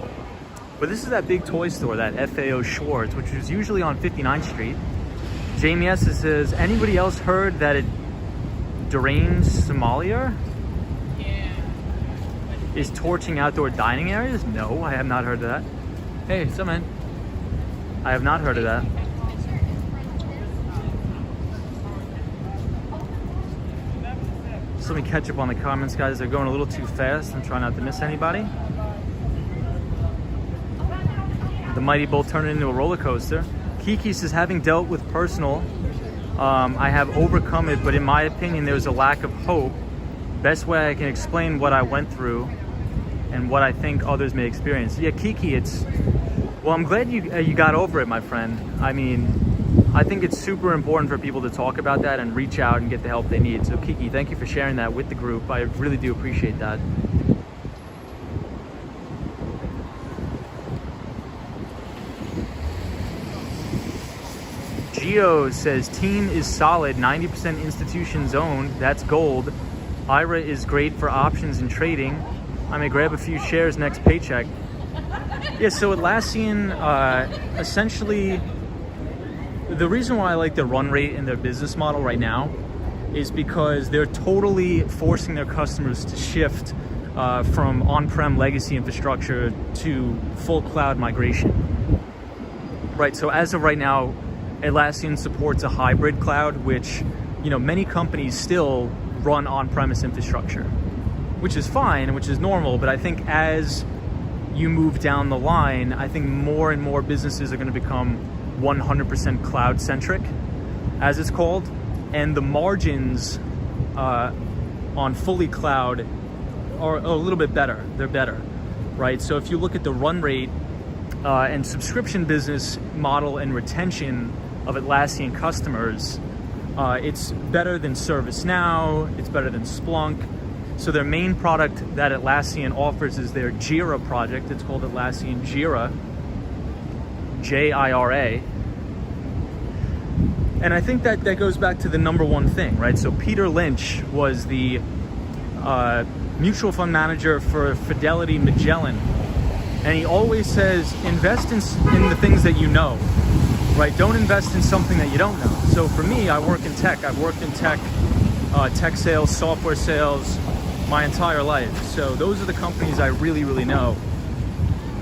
But this is that big toy store, that FAO Schwartz, which is usually on 59th Street. Jamie S. says, anybody else heard that it deranged Somalia is torching outdoor dining areas? No, I have not heard of that. Hey, what's up, man? I have not heard of that. Just let me catch up on the comments, guys. They're going a little too fast. I'm trying not to miss anybody. The Mighty Bull turned into a roller coaster. Kiki says, having dealt with personal, I have overcome it, but in my opinion, there's a lack of hope. Best way I can explain what I went through and what I think others may experience. Yeah, Kiki, well, I'm glad you got over it, my friend. I mean, I think it's super important for people to talk about that and reach out and get the help they need. So Kiki, thank you for sharing that with the group. I really do appreciate that. Geo says, team is solid, 90% institutions owned, that's gold. IRA is great for options and trading. I may grab a few shares next paycheck. Yeah, so Atlassian, essentially, the reason why I like the run rate in their business model right now is because they're totally forcing their customers to shift from on-prem legacy infrastructure to full cloud migration. Right, so as of right now, Atlassian supports a hybrid cloud, which, you know, many companies still run on-premise infrastructure, which is fine, which is normal. But I think as you move down the line, I think more and more businesses are going to become 100% cloud-centric, as it's called. And the margins on fully cloud are a little bit better. They're better, right? So if you look at the run rate and subscription business model and retention of Atlassian customers, it's better than ServiceNow, it's better than Splunk. So their main product that Atlassian offers is their Jira project. It's called Atlassian Jira, Jira. And I think that goes back to the number one thing, right? So Peter Lynch was the mutual fund manager for Fidelity Magellan. And he always says, invest in the things that you know, right? Don't invest in something that you don't know. So for me, I work in tech. I've worked in tech, tech sales, software sales, my entire life. So those are the companies I really, really know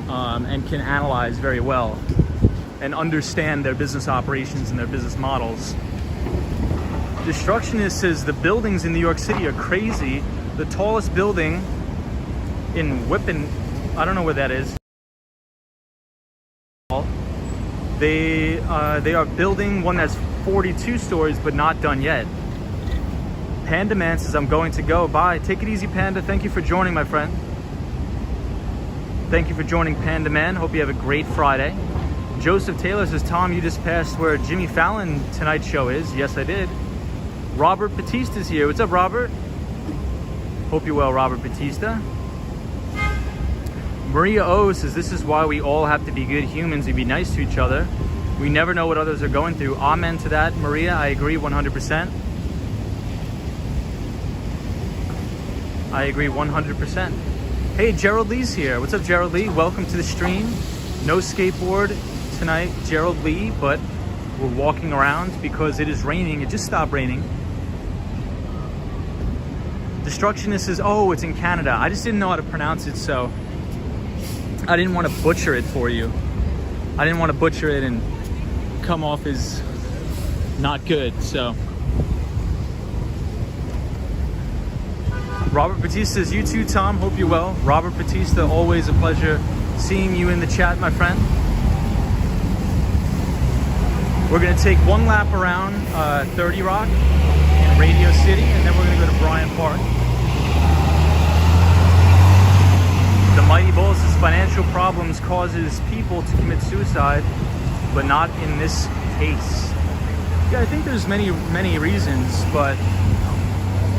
and can analyze very well and understand their business operations and their business models. Destructionist says the buildings in New York City are crazy. The tallest building in Whippin', I don't know where that is. They are building one that's 42 stories but not done yet. Panda Man says, I'm going to go. Bye. Take it easy, Panda. Thank you for joining, my friend. Thank you for joining, Panda Man. Hope you have a great Friday. Joseph Taylor says, Tom, you just passed where Jimmy Fallon Tonight Show is. Yes, I did. Robert Batista's here. What's up, Robert? Hope you're well, Robert Batista. Maria O says, this is why we all have to be good humans and be nice to each other. We never know what others are going through. Amen to that, Maria. I agree 100%. I agree 100%. Hey, Gerald Lee's here. What's up, Gerald Lee? Welcome to the stream. No skateboard tonight, Gerald Lee, but we're walking around because it is raining. It just stopped raining. Destructionist says, oh, it's in Canada. I just didn't know how to pronounce it, so I didn't want to butcher it for you. I didn't want to butcher it and come off as not good, so. Robert Batista says, you too, Tom. Hope you're well. Robert Batista, always a pleasure seeing you in the chat, my friend. We're going to take one lap around 30 Rock in Radio City, and then we're going to go to Bryant Park. The Mighty Bull says, financial problems causes people to commit suicide, but not in this case. Yeah, I think there's many reasons, but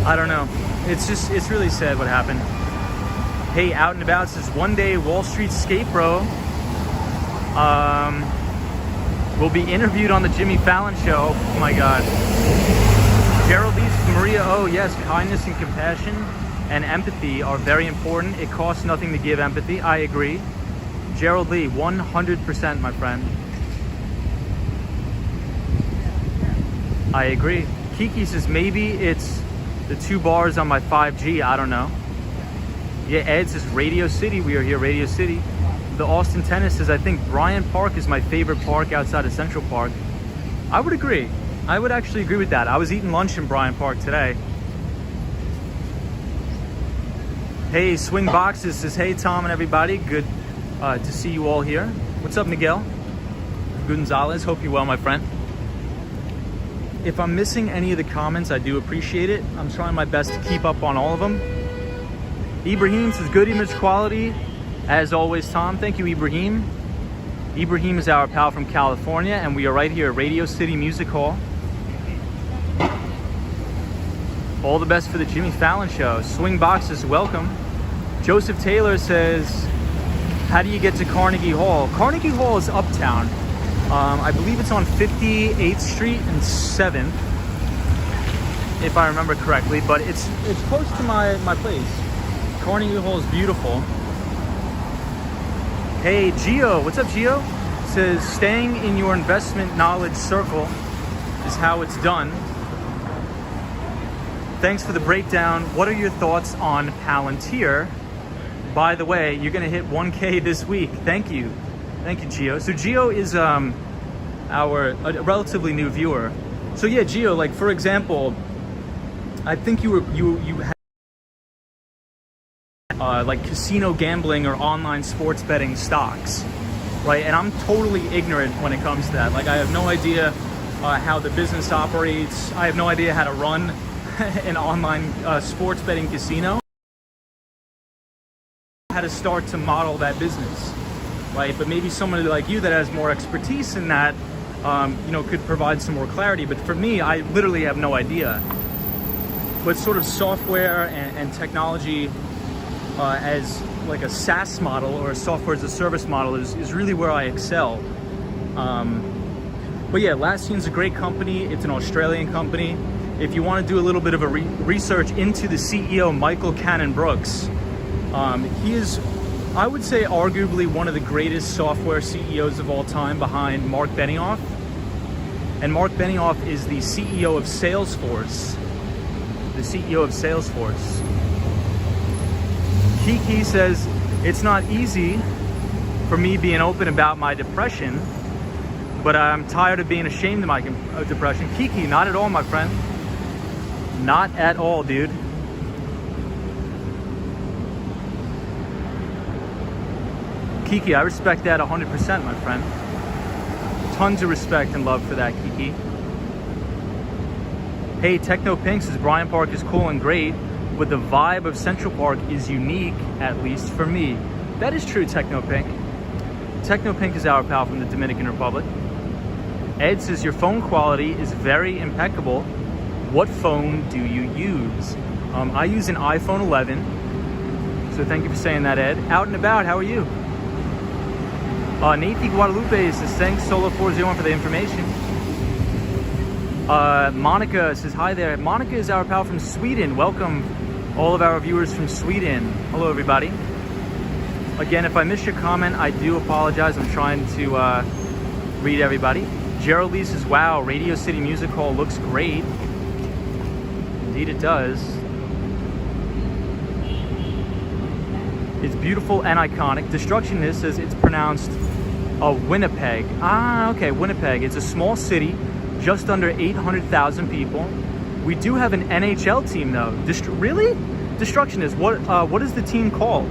I don't know. It's really sad what happened. Hey, Out and About says, one day Wall Street Skate Bro will be interviewed on the Jimmy Fallon Show. Oh my God. Gerald East, Maria, oh yes, kindness and compassion and empathy are very important. It costs nothing to give empathy. I agree. Gerald Lee, 100%, my friend. I agree. Kiki says, maybe it's the 2 bars on my 5G. I don't know. Yeah, Ed says, Radio City. We are here, Radio City. The Austin Tennis says, I think Bryant Park is my favorite park outside of Central Park. I would agree. I would actually agree with that. I was eating lunch in Bryant Park today. Hey, Swing Boxes says, hey, Tom and everybody. Good to see you all here. What's up, Miguel Gonzalez? Hope you're well, my friend. If I'm missing any of the comments, I do appreciate it. I'm trying my best to keep up on all of them. Ibrahim says, good image quality. As always, Tom. Thank you, Ibrahim. Ibrahim is our pal from California, and we are right here at Radio City Music Hall. All the best for the Jimmy Fallon Show. Swing Boxes, welcome. Joseph Taylor says, how do you get to Carnegie Hall? Carnegie Hall is uptown. I believe it's on 58th Street and 7th, if I remember correctly, but it's close to my place. Carnegie Hall is beautiful. Hey, Gio, what's up, Gio? Says, staying in your investment knowledge circle is how it's done. Thanks for the breakdown. What are your thoughts on Palantir? By the way, you're gonna hit 1K this week. Thank you. Thank you, Gio. So Gio is a relatively new viewer. So yeah, Gio, like for example, I think you had like casino gambling or online sports betting stocks, right? And I'm totally ignorant when it comes to that. Like I have no idea how the business operates. I have no idea how to run an online sports betting casino. How to start to model that business, right? But maybe somebody like you that has more expertise in that, you know, could provide some more clarity. But for me, I literally have no idea. But sort of software and technology as like a SaaS model or a software as a service model is really where I excel. But yeah, Atlassian's a great company. It's an Australian company. If you want to do a little bit of a research into the CEO, Michael Cannon-Brookes, he is, I would say, arguably one of the greatest software CEOs of all time behind Mark Benioff. And Mark Benioff is the CEO of Salesforce. The CEO of Salesforce. Kiki says, it's not easy for me being open about my depression, but I'm tired of being ashamed of my depression. Kiki, not at all, my friend. Not at all, dude. Kiki, I respect that 100%, my friend. Tons of respect and love for that, Kiki. Hey, Techno Pink says Bryant Park is cool and great, but the vibe of Central Park is unique, at least for me. That is true, Techno Pink. Techno Pink is our pal from the Dominican Republic. Ed says your phone quality is very impeccable. What phone do you use? I use an iPhone 11. So thank you for saying that, Ed. Out and about, how are you? Nathan Guadalupe says thanks Solo401 for the information. Monica says hi there. Monica is our pal from Sweden. Welcome all of our viewers from Sweden. Hello everybody. Again, if I missed your comment, I do apologize. I'm trying to read everybody. Geraldine says, wow, Radio City Music Hall looks great. Indeed it does. It's beautiful and iconic. Destructionist says it's pronounced Winnipeg. Ah, okay, Winnipeg. It's a small city, just under 800,000 people. We do have an NHL team though. Really? Destructionist, what is the team called?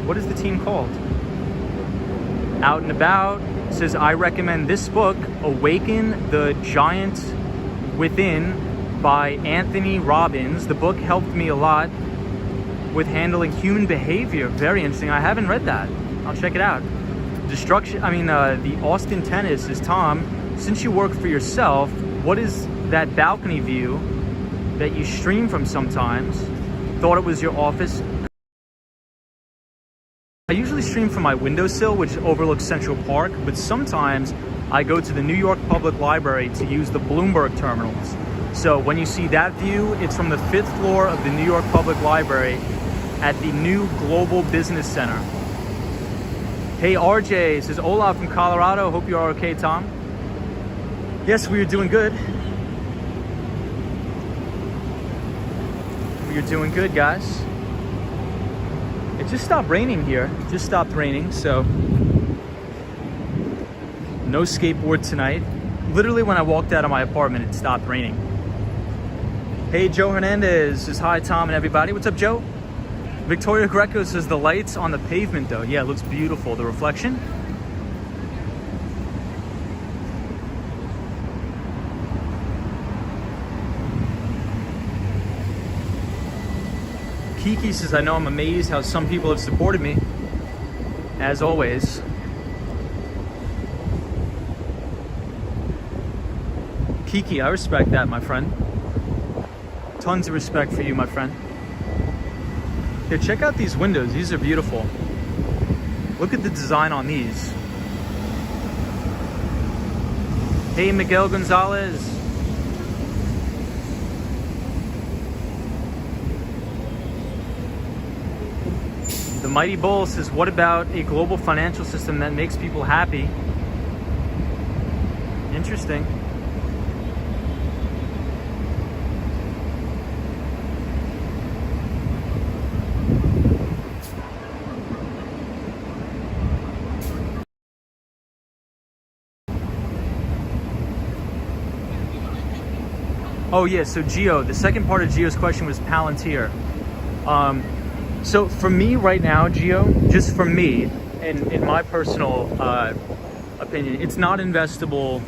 What is the team called? Out and About says, I recommend this book, Awaken the Giant Within by Anthony Robbins. The book helped me a lot with handling human behavior. Very interesting. I haven't read that. I'll check it out. The Austin Tennis is Tom. Since you work for yourself, what is that balcony view that you stream from sometimes? Thought it was your office. I usually stream from my windowsill, which overlooks Central Park, but sometimes I go to the New York Public Library to use the Bloomberg terminals. So when you see that view, it's from the 5th floor of the New York Public Library at the new Global Business Center. Hey, RJ says, Olaf from Colorado. Hope you are okay, Tom. Yes, we are doing good. We are doing good, guys. It just stopped raining here. It just stopped raining, so no skateboard tonight. Literally when I walked out of my apartment, it stopped raining. Hey, Joe Hernandez says, hi, Tom and everybody. What's up, Joe? Victoria Greco says, the lights on the pavement, though. Yeah, it looks beautiful. The reflection. Kiki says, I know I'm amazed how some people have supported me. As always. Kiki, I respect that, my friend. Tons of respect for you, my friend. Here, check out these windows. These are beautiful. Look at the design on these. Hey, Miguel Gonzalez. The Mighty Bull says, what about a global financial system that makes people happy? Interesting. Oh yeah, so Geo, the second part of Geo's question was Palantir. So for me right now, Geo, just for me, in my personal opinion, it's not investable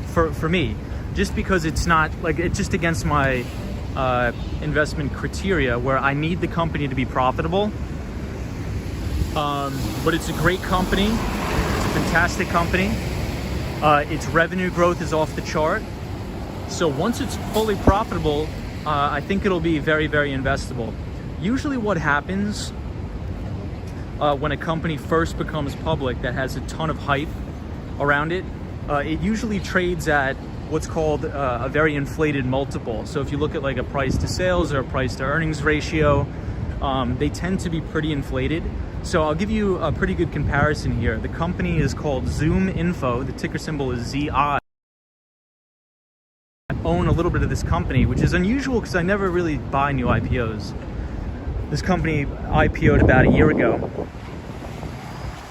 for me, just because it's not, like, it's just against my investment criteria where I need the company to be profitable. But it's a great company, it's a fantastic company. Its revenue growth is off the chart. So once it's fully profitable, I think it'll be very, very investable. Usually what happens when a company first becomes public that has a ton of hype around it, it usually trades at what's called a very inflated multiple. So if you look at like a price to sales or a price to earnings ratio, they tend to be pretty inflated. So I'll give you a pretty good comparison here. The company is called Zoom Info. The ticker symbol is ZI. Own a little bit of this company, which is unusual because I never really buy new IPOs. This company IPO'd about a year ago,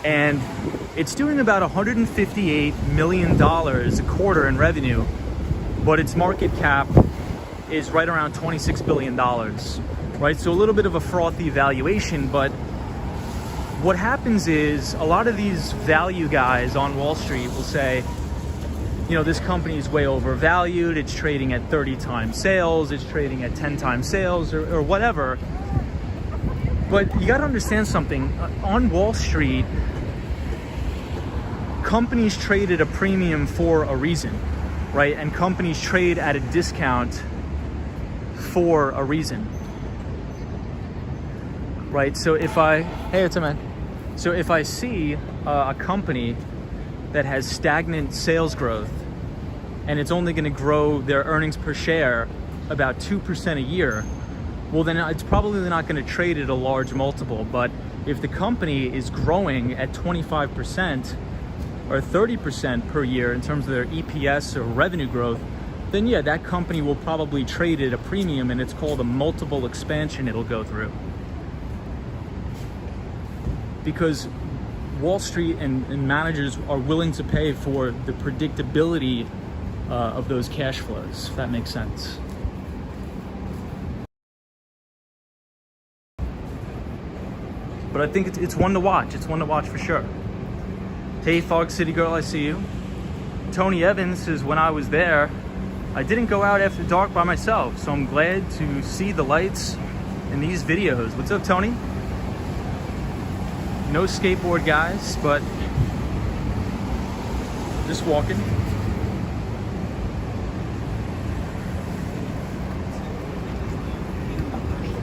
and it's doing about $158 million a quarter in revenue, but its market cap is right around $26 billion, right? So a little bit of a frothy valuation, but what happens is a lot of these value guys on Wall Street will say, you know, this company is way overvalued. It's trading at 30 times sales. It's trading at 10 times sales or whatever. But you got to understand something. On Wall Street, companies trade at a premium for a reason, right? And companies trade at a discount for a reason, right? So if So if I see a company that has stagnant sales growth and it's only going to grow their earnings per share about 2% a year, well, then it's probably not going to trade at a large multiple. But if the company is growing at 25% or 30% per year in terms of their EPS or revenue growth, then yeah, that company will probably trade at a premium, and it's called a multiple expansion it'll go through. Because Wall Street and managers are willing to pay for the predictability of those cash flows, if that makes sense. But I think it's one to watch. It's one to watch for sure. Hey, Fog City Girl, I see you. Tony Evans says, when I was there, I didn't go out after dark by myself, so I'm glad to see the lights in these videos. What's up, Tony? No skateboard guys, but just walking.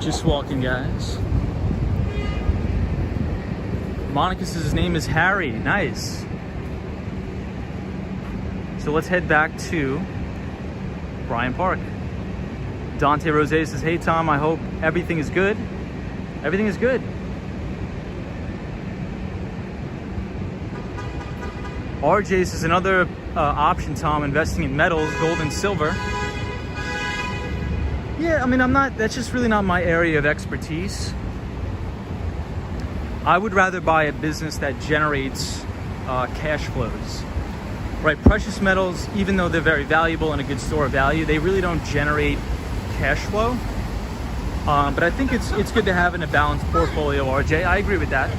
Just walking, guys. Monica says his name is Harry. Nice. So let's head back to Bryant Park. Dante Rose says, hey Tom, I hope everything is good. Everything is good. RJ says another option, Tom, investing in metals, gold and silver. Yeah, I mean, that's just really not my area of expertise. I would rather buy a business that generates cash flows, right? Precious metals, even though they're very valuable and a good store of value, they really don't generate cash flow. But I think it's good to have in a balanced portfolio, RJ. I agree with that.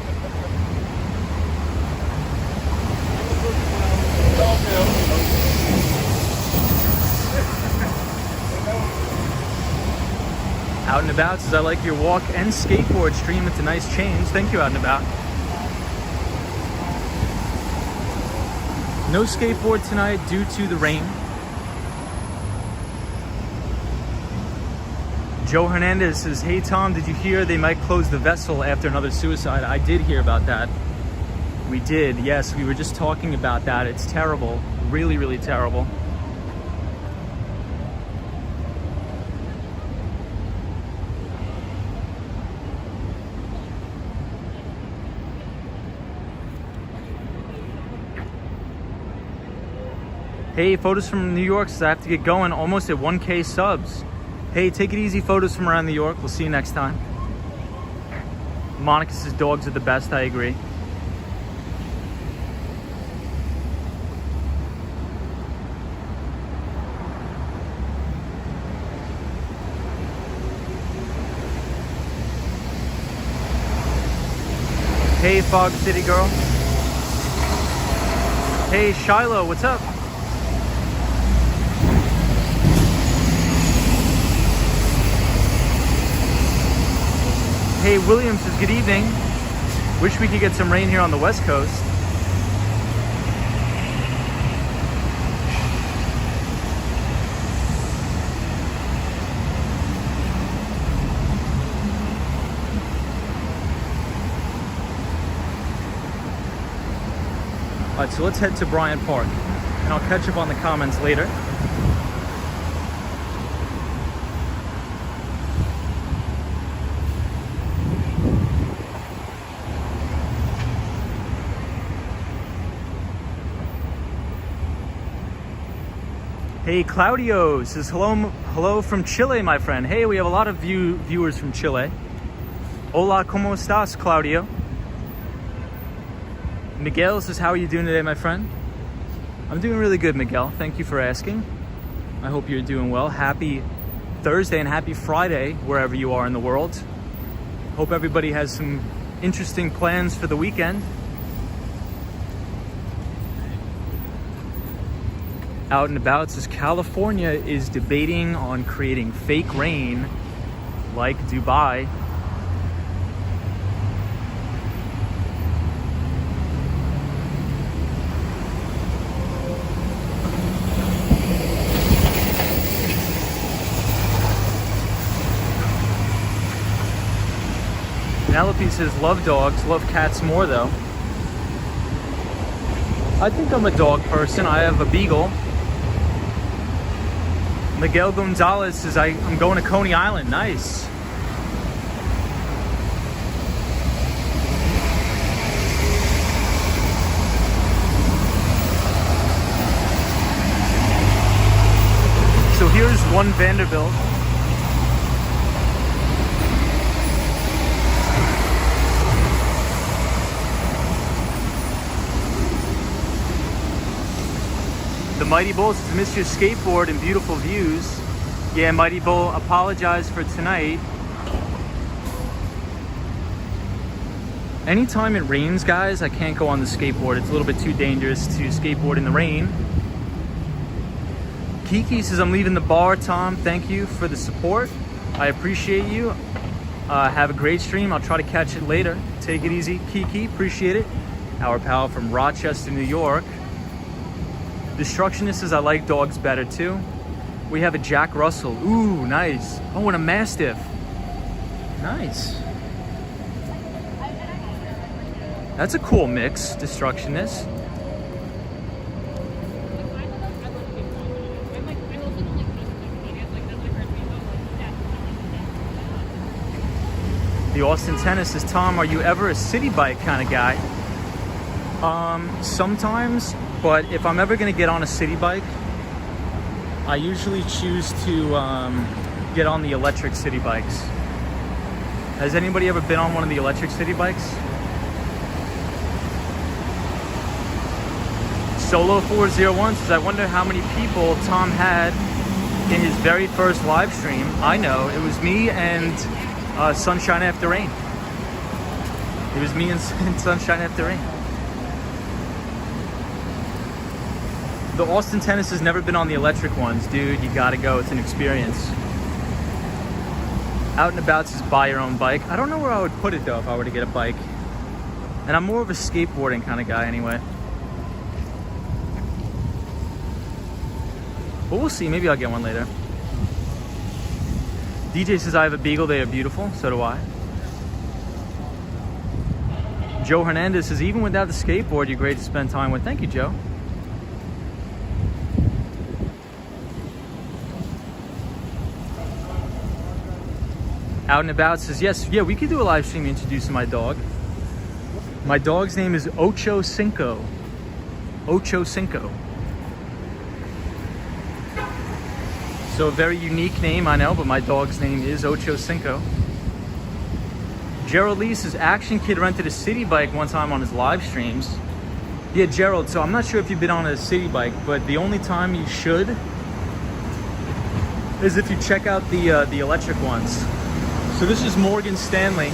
Out and About says, I like your walk and skateboard stream. It's a nice change. Thank you, Out and About. No skateboard tonight due to the rain. Joe Hernandez says, hey Tom, did you hear they might close the vessel after another suicide? I did hear about that. We did, yes. We were just talking about that. It's terrible. Really, really terrible. Hey, photos from New York says I have to get going, almost at 1K subs. Hey, take it easy, photos from around New York. We'll see you next time. Monica says dogs are the best. I agree. Hey, Fog City Girl. Hey, Shiloh, what's up? Hey, William says, good evening. Wish we could get some rain here on the West Coast. All right, so let's head to Bryant Park, and I'll catch up on the comments later. Hey, Claudio says, hello from Chile, my friend. Hey, we have a lot of viewers from Chile. Hola, ¿cómo estás, Claudio? Miguel says, how are you doing today, my friend? I'm doing really good, Miguel. Thank you for asking. I hope you're doing well. Happy Thursday and happy Friday, wherever you are in the world. Hope everybody has some interesting plans for the weekend. Out and about says California is debating on creating fake rain like Dubai. Penelope says, love dogs, love cats more though. I think I'm a dog person. I have a beagle. Miguel Gonzalez says, I'm going to Coney Island. Nice. So here's one Vanderbilt. The Mighty Bull says, miss your skateboard and beautiful views. Yeah, Mighty Bull, apologize for tonight. Anytime it rains, guys, I can't go on the skateboard. It's a little bit too dangerous to skateboard in the rain. Kiki says, I'm leaving the bar, Tom. Thank you for the support. I appreciate you. Have a great stream. I'll try to catch it later. Take it easy, Kiki. Appreciate it. Our pal from Rochester, New York. Destructionist says, I like dogs better too. We have a Jack Russell. Ooh, nice. Oh, and a Mastiff. Nice. That's a cool mix, Destructionist. The Austin Tennis says, Tom, are you ever a city bike kind of guy? Sometimes. But if I'm ever going to get on a city bike, I usually choose to get on the electric city bikes. Has anybody ever been on one of the electric city bikes? Solo 401 says, I wonder how many people Tom had in his very first live stream. I know, it was me and Sunshine After Rain. It was me and Sunshine After Rain. The Austin Tennis has never been on the electric ones. Dude, you gotta go. It's an experience. Out and About says, buy your own bike. I don't know where I would put it though if I were to get a bike. And I'm more of a skateboarding kind of guy anyway. But we'll see. Maybe I'll get one later. DJ says, I have a beagle. They are beautiful. So do I. Joe Hernandez says, even without the skateboard, you're great to spend time with. Thank you, Joe. Out and About says, yes, yeah, we could do a live stream introducing my dog. My dog's name is Ocho Cinco. Ocho Cinco. So a very unique name, I know, but my dog's name is Ocho Cinco. Gerald Lee says, Action Kid rented a city bike one time on his live streams. Yeah, Gerald, so I'm not sure if you've been on a city bike, but the only time you should is if you check out the electric ones. So this is Morgan Stanley.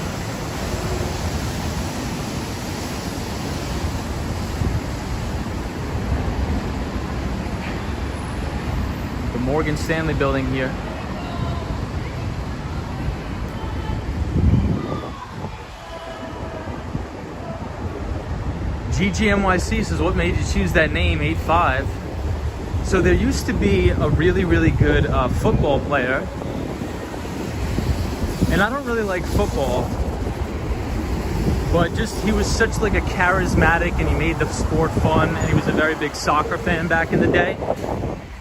The Morgan Stanley building here. GGMYC says, what made you choose that name, 8-5? So there used to be a really, really good football player. And I don't really like football, but just he was such like a charismatic, and he made the sport fun, and he was a very big soccer fan back in the day.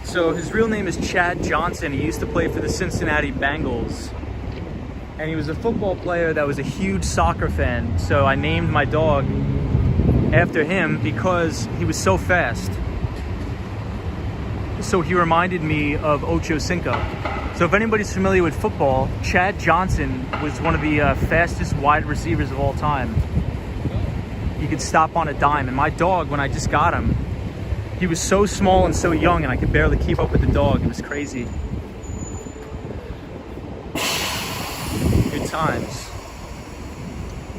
So his real name is Chad Johnson. He used to play for the Cincinnati Bengals, and he was a football player that was a huge soccer fan. So I named my dog after him because he was so fast. So he reminded me of Ocho Cinco. So if anybody's familiar with football, Chad Johnson was one of the fastest wide receivers of all time. He could stop on a dime. And my dog, when I just got him, he was so small and so young, and I could barely keep up with the dog. It was crazy. Good times.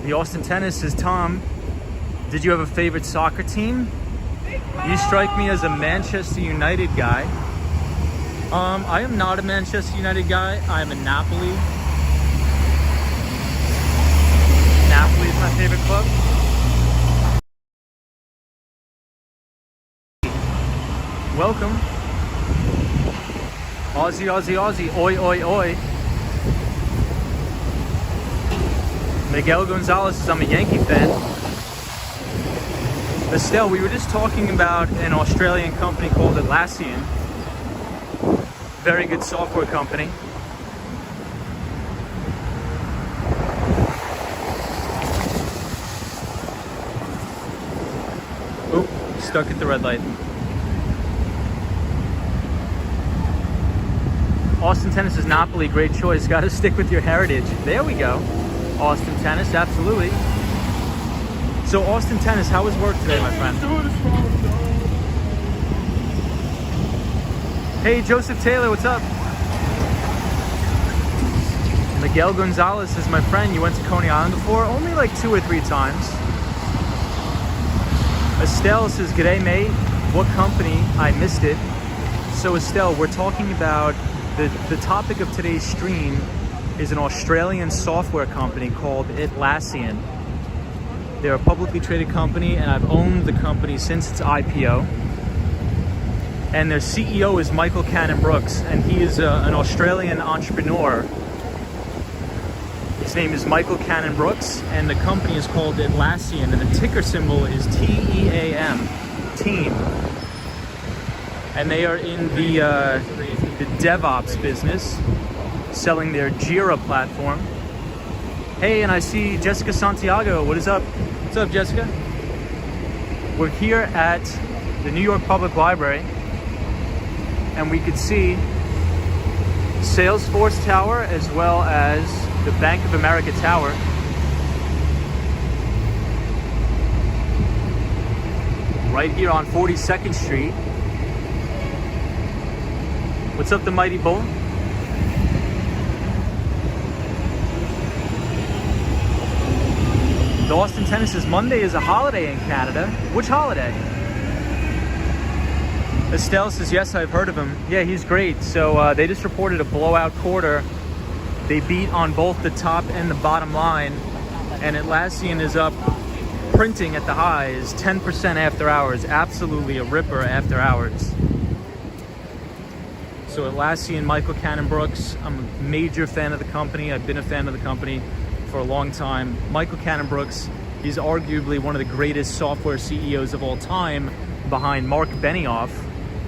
The Austin Tennis says, Tom, did you have a favorite soccer team? You strike me as a Manchester United guy. I am not a Manchester United guy. I am a Napoli. Napoli is my favorite club. Welcome. Aussie, Aussie, Aussie. Oi, oi, oi. Miguel Gonzalez says, I'm a Yankee fan. Estelle, we were just talking about an Australian company called Atlassian. Very good software company. Oop, stuck at the red light. Austin Tennis is Napoli, great choice. Got to stick with your heritage. There we go. Austin Tennis, absolutely. So Austin Tennis, how was work today, my friend? Hey, Joseph Taylor, what's up? Miguel Gonzalez is my friend. You went to Coney Island before? Only like 2 or 3 times. Estelle says, g'day, mate. What company? I missed it. So Estelle, we're talking about the topic of today's stream is an Australian software company called Atlassian. They're a publicly traded company, and I've owned the company since its IPO. And their CEO is Michael Cannon-Brookes, and he is an Australian entrepreneur. His name is Michael Cannon-Brookes, and the company is called Atlassian, and the ticker symbol is TEAM, team. And they are in the DevOps business, selling their Jira platform. Hey, and I see Jessica Santiago. What is up? What's up, Jessica? We're here at the New York Public Library, and we could see Salesforce Tower as well as the Bank of America Tower. Right here on 42nd Street. What's up, the Mighty Bull? The Austin Tennis says Monday is a holiday in Canada. Which holiday? Estelle says, yes, I've heard of him. Yeah, he's great. So they just reported a blowout quarter. They beat on both the top and the bottom line. And Atlassian is up, printing at the highs, 10% after hours. Absolutely a ripper after hours. So Atlassian, Michael Cannon-Brookes, I'm a major fan of the company. I've been a fan of the company for a long time. Michael Cannon-Brookes is arguably one of the greatest software CEOs of all time, behind Mark Benioff,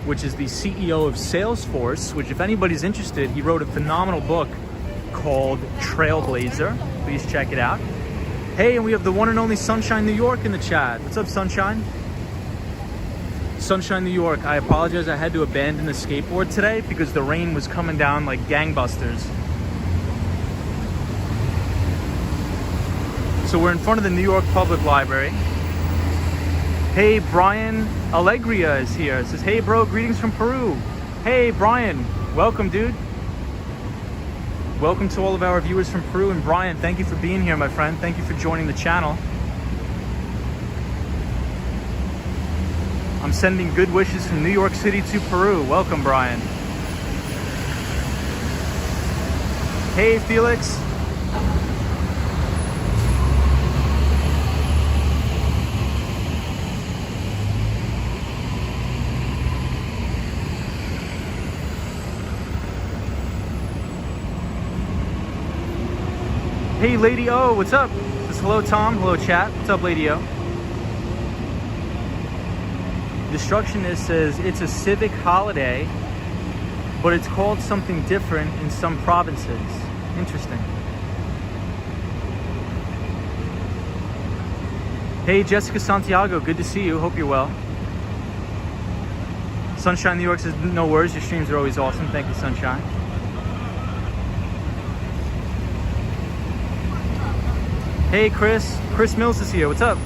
which is the CEO of Salesforce, which, if anybody's interested, he wrote a phenomenal book called Trailblazer. Please check it out. Hey, and we have the one and only Sunshine New York in the chat. What's up, Sunshine? Sunshine New York, I apologize. I had to abandon the skateboard today because the rain was coming down like gangbusters. So we're in front of the New York Public Library. Hey, Brian Allegria is here. It says, hey bro, greetings from Peru. Hey Brian, welcome dude. Welcome to all of our viewers from Peru. And Brian, thank you for being here, my friend. Thank you for joining the channel. I'm sending good wishes from New York City to Peru. Welcome, Brian. Hey, Felix. Hey, Lady O, what's up? Just hello, Tom. Hello, chat. What's up, Lady O? Destructionist says it's a civic holiday, but it's called something different in some provinces. Interesting. Hey, Jessica Santiago, good to see you. Hope you're well. Sunshine New York says, no worries, your streams are always awesome. Thank you, Sunshine. Hey, Chris. Chris Mills is here. What's up?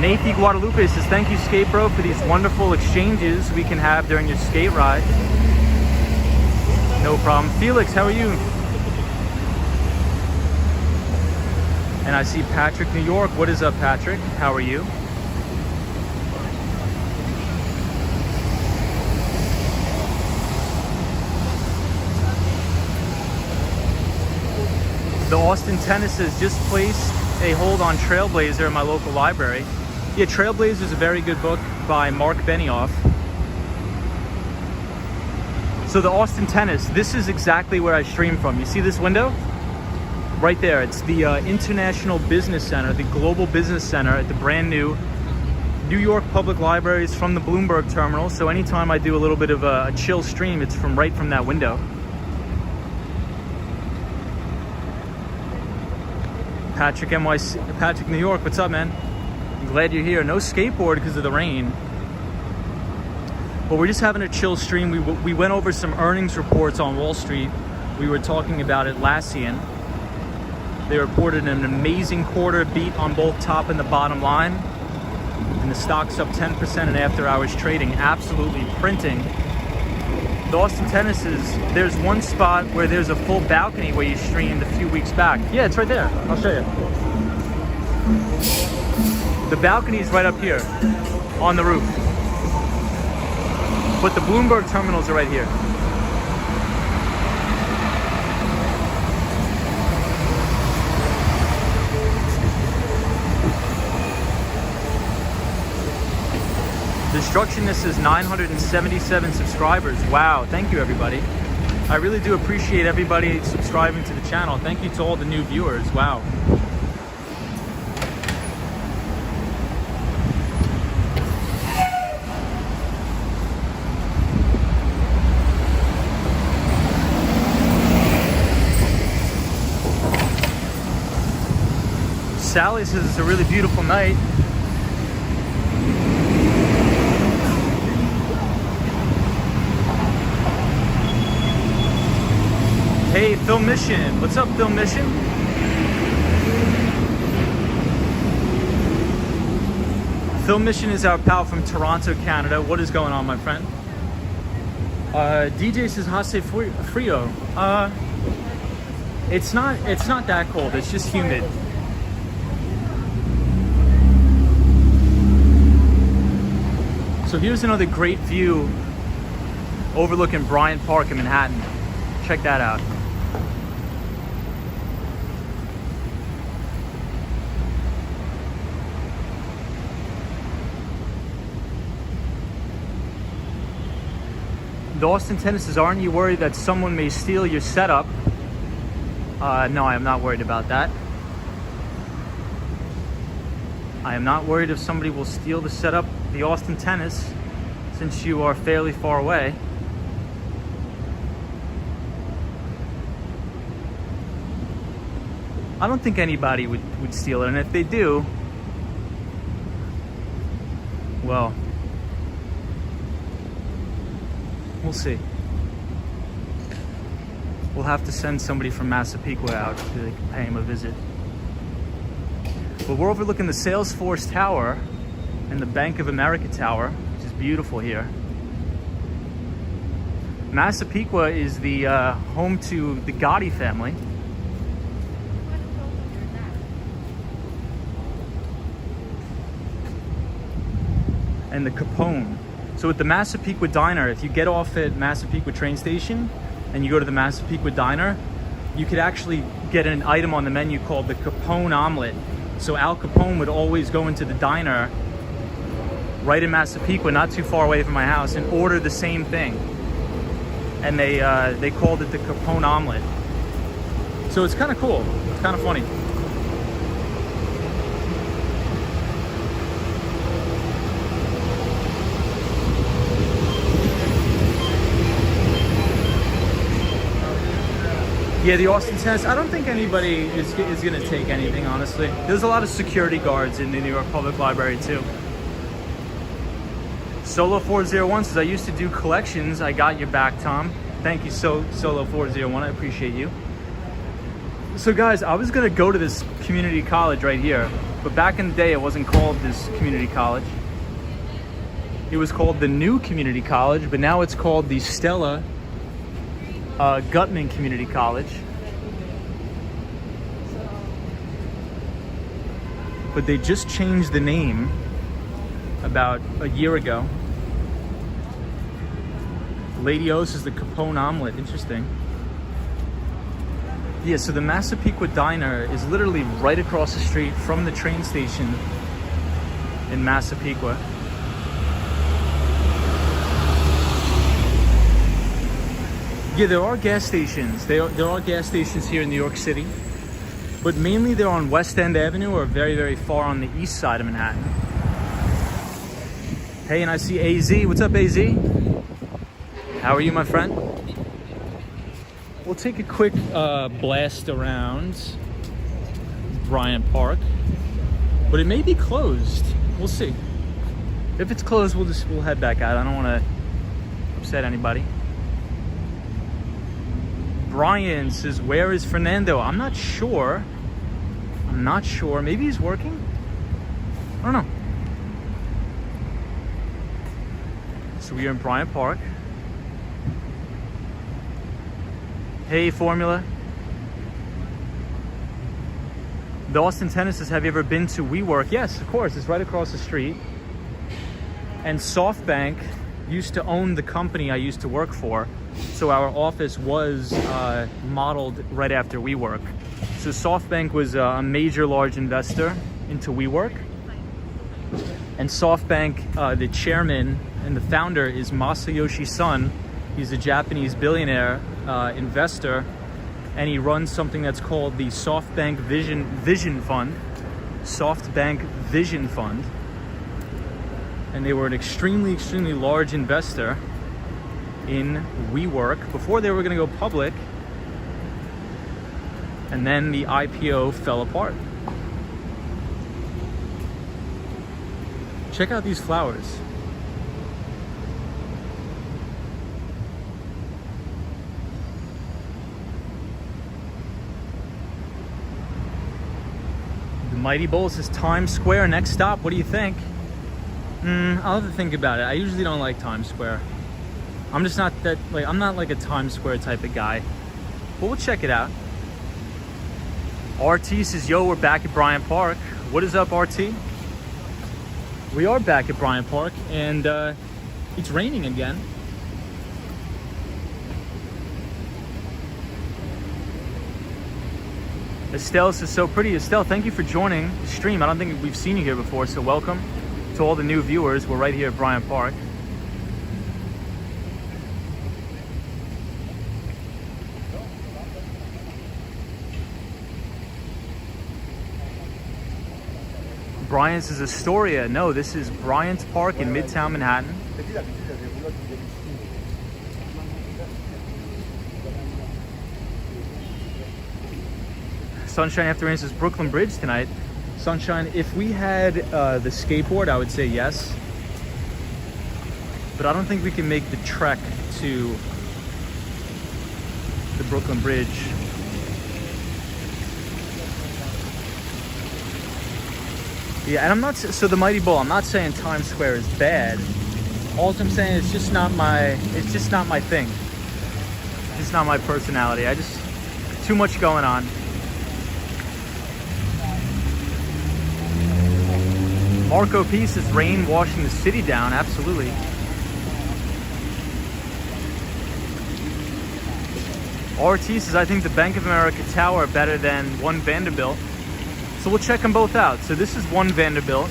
Nathy Guadalupe says, thank you, Skate Bro, for these wonderful exchanges we can have during your skate ride. No problem. Felix, how are you? And I see Patrick, New York. What is up, Patrick? How are you? The Austin Tennis has just placed a hold on Trailblazer in my local library. Yeah, Trailblazer is a very good book by Mark Benioff. So the Austin Tennis, this is exactly where I stream from. You see this window? Right there. It's the International Business Center, the Global Business Center at the brand new New York Public Libraries from the Bloomberg Terminal. So anytime I do a little bit of a chill stream, it's right from that window. Patrick, NYC, Patrick, New York, what's up, man? I'm glad you're here. No skateboard because of the rain. But we're just having a chill stream. We went over some earnings reports on Wall Street. We were talking about Atlassian. They reported an amazing quarter, beat on both top and the bottom line. And the stock's up 10% in after hours trading, absolutely printing. The Austin Tennis there's one spot where there's a full balcony where you streamed a few weeks back. Yeah, it's right there. I'll show you. The balcony is right up here on the roof. But the Bloomberg terminals are right here. Destructionist is 977 subscribers. Wow, thank you everybody. I really do appreciate everybody subscribing to the channel. Thank you to all the new viewers. Wow. Sally says it's a really beautiful night. Hey, Phil Mission. What's up, Phil Mission? Phil Mission is our pal from Toronto, Canada. What is going on, my friend? DJ says hace frio. It's not that cold. It's just humid. So here's another great view overlooking Bryant Park in Manhattan. Check that out. The Austin Tennis says, aren't you worried that someone may steal your setup? No, I am not worried about that. I am not worried if somebody will steal the setup, the Austin Tennis, since you are fairly far away. I don't think anybody would steal it, and if they do, well, we'll see. We'll have to send somebody from Massapequa out so they can pay him a visit. But we're overlooking the Salesforce Tower and the Bank of America Tower, which is beautiful here. Massapequa is the home to the Gotti family. And the Capone. So at the Massapequa Diner, if you get off at Massapequa train station and you go to the Massapequa Diner, you could actually get an item on the menu called the Capone omelet. So Al Capone would always go into the diner right in Massapequa, not too far away from my house, and order the same thing. And they called it the Capone omelet. So it's kind of cool. It's kind of funny. Yeah, the Austin Tennis, I don't think anybody is going to take anything, honestly. There's a lot of security guards in the New York Public Library, too. Solo401 says, I used to do collections. I got your back, Tom. Thank you, Solo401. I appreciate you. So, guys, I was going to go to this community college right here. But back in the day, it wasn't called this community college. It was called the New Community College, but now it's called the Stella Gutman Community College. But they just changed the name about a year ago. Lady O's is the Capone omelet. Interesting. Yeah, so the Massapequa Diner is literally right across the street from the train station in Massapequa. Yeah, there are gas stations. There are gas stations here in New York City, but mainly they're on West End Avenue or very, very far on the east side of Manhattan. Hey, and I see AZ. What's up, AZ? How are you, my friend? We'll take a quick blast around Bryant Park, but it may be closed. We'll see. If it's closed, we'll head back out. I don't want to upset anybody. Brian says, where is Fernando? I'm not sure. Maybe he's working? I don't know. So we are in Bryant Park. Hey, Formula. The Austin Tennis says, have you ever been to WeWork? Yes, of course. It's right across the street. And SoftBank used to own the company I used to work for. So our office was modeled right after WeWork. So SoftBank was a major large investor into WeWork. And SoftBank, the chairman and the founder is Masayoshi Son. He's a Japanese billionaire investor, and he runs something that's called the SoftBank Vision Fund. SoftBank Vision Fund. And they were an extremely, extremely large investor in WeWork before they were going to go public, and then the IPO fell apart. Check out these flowers. The Mighty Bowl says Times Square next stop. What do you think? I'll have to think about it. I usually don't like Times Square. I'm just not that, like, I'm not like a Times Square type of guy. But we'll check it out. RT says, yo, we're back at Bryant Park. What is up, RT? We are back at Bryant Park, and it's raining again. Estelle says, so pretty. Estelle, thank you for joining the stream. I don't think we've seen you here before, so welcome to all the new viewers. We're right here at Bryant Park. Bryant says Astoria. No, this is Bryant Park in Midtown Manhattan. Sunshine After Rain says Brooklyn Bridge tonight. Sunshine, if we had the skateboard, I would say yes. But I don't think we can make the trek to the Brooklyn Bridge. Yeah, and I'm not, so the Mighty Bowl, I'm not saying Times Square is bad. All I'm saying is it's just not my thing. It's not my personality. Too much going on. Marco P says rain washing the city down. Absolutely. RT says, I think the Bank of America Tower better than One Vanderbilt. So we'll check them both out. So this is One Vanderbilt.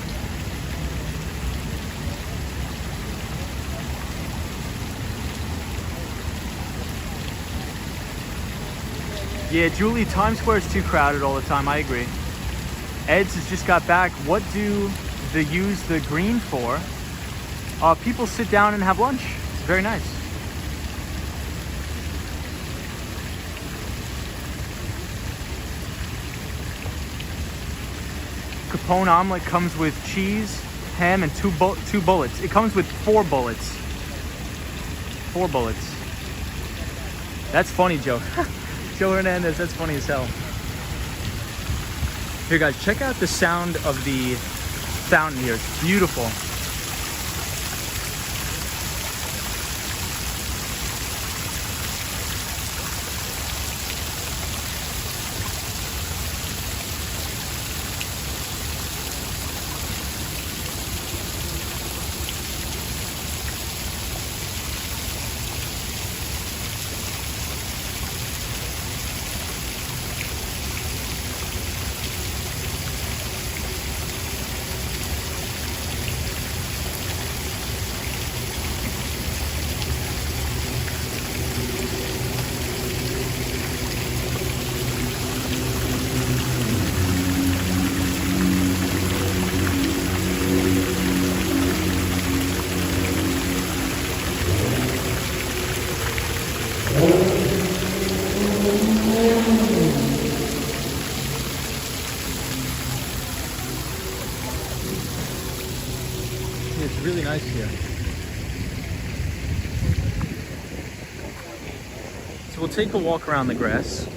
Yeah, Julie, Times Square is too crowded all the time. I agree. Eds has just got back. What do they use the green for? People sit down and have lunch. It's very nice. Capone omelet comes with cheese, ham, and two bullets. It comes with 4 bullets. 4 bullets. That's funny, Joe. Joe Hernandez, that's funny as hell. Here, guys, check out the sound of the fountain here. It's beautiful. It's really nice here. So we'll take a walk around the grass.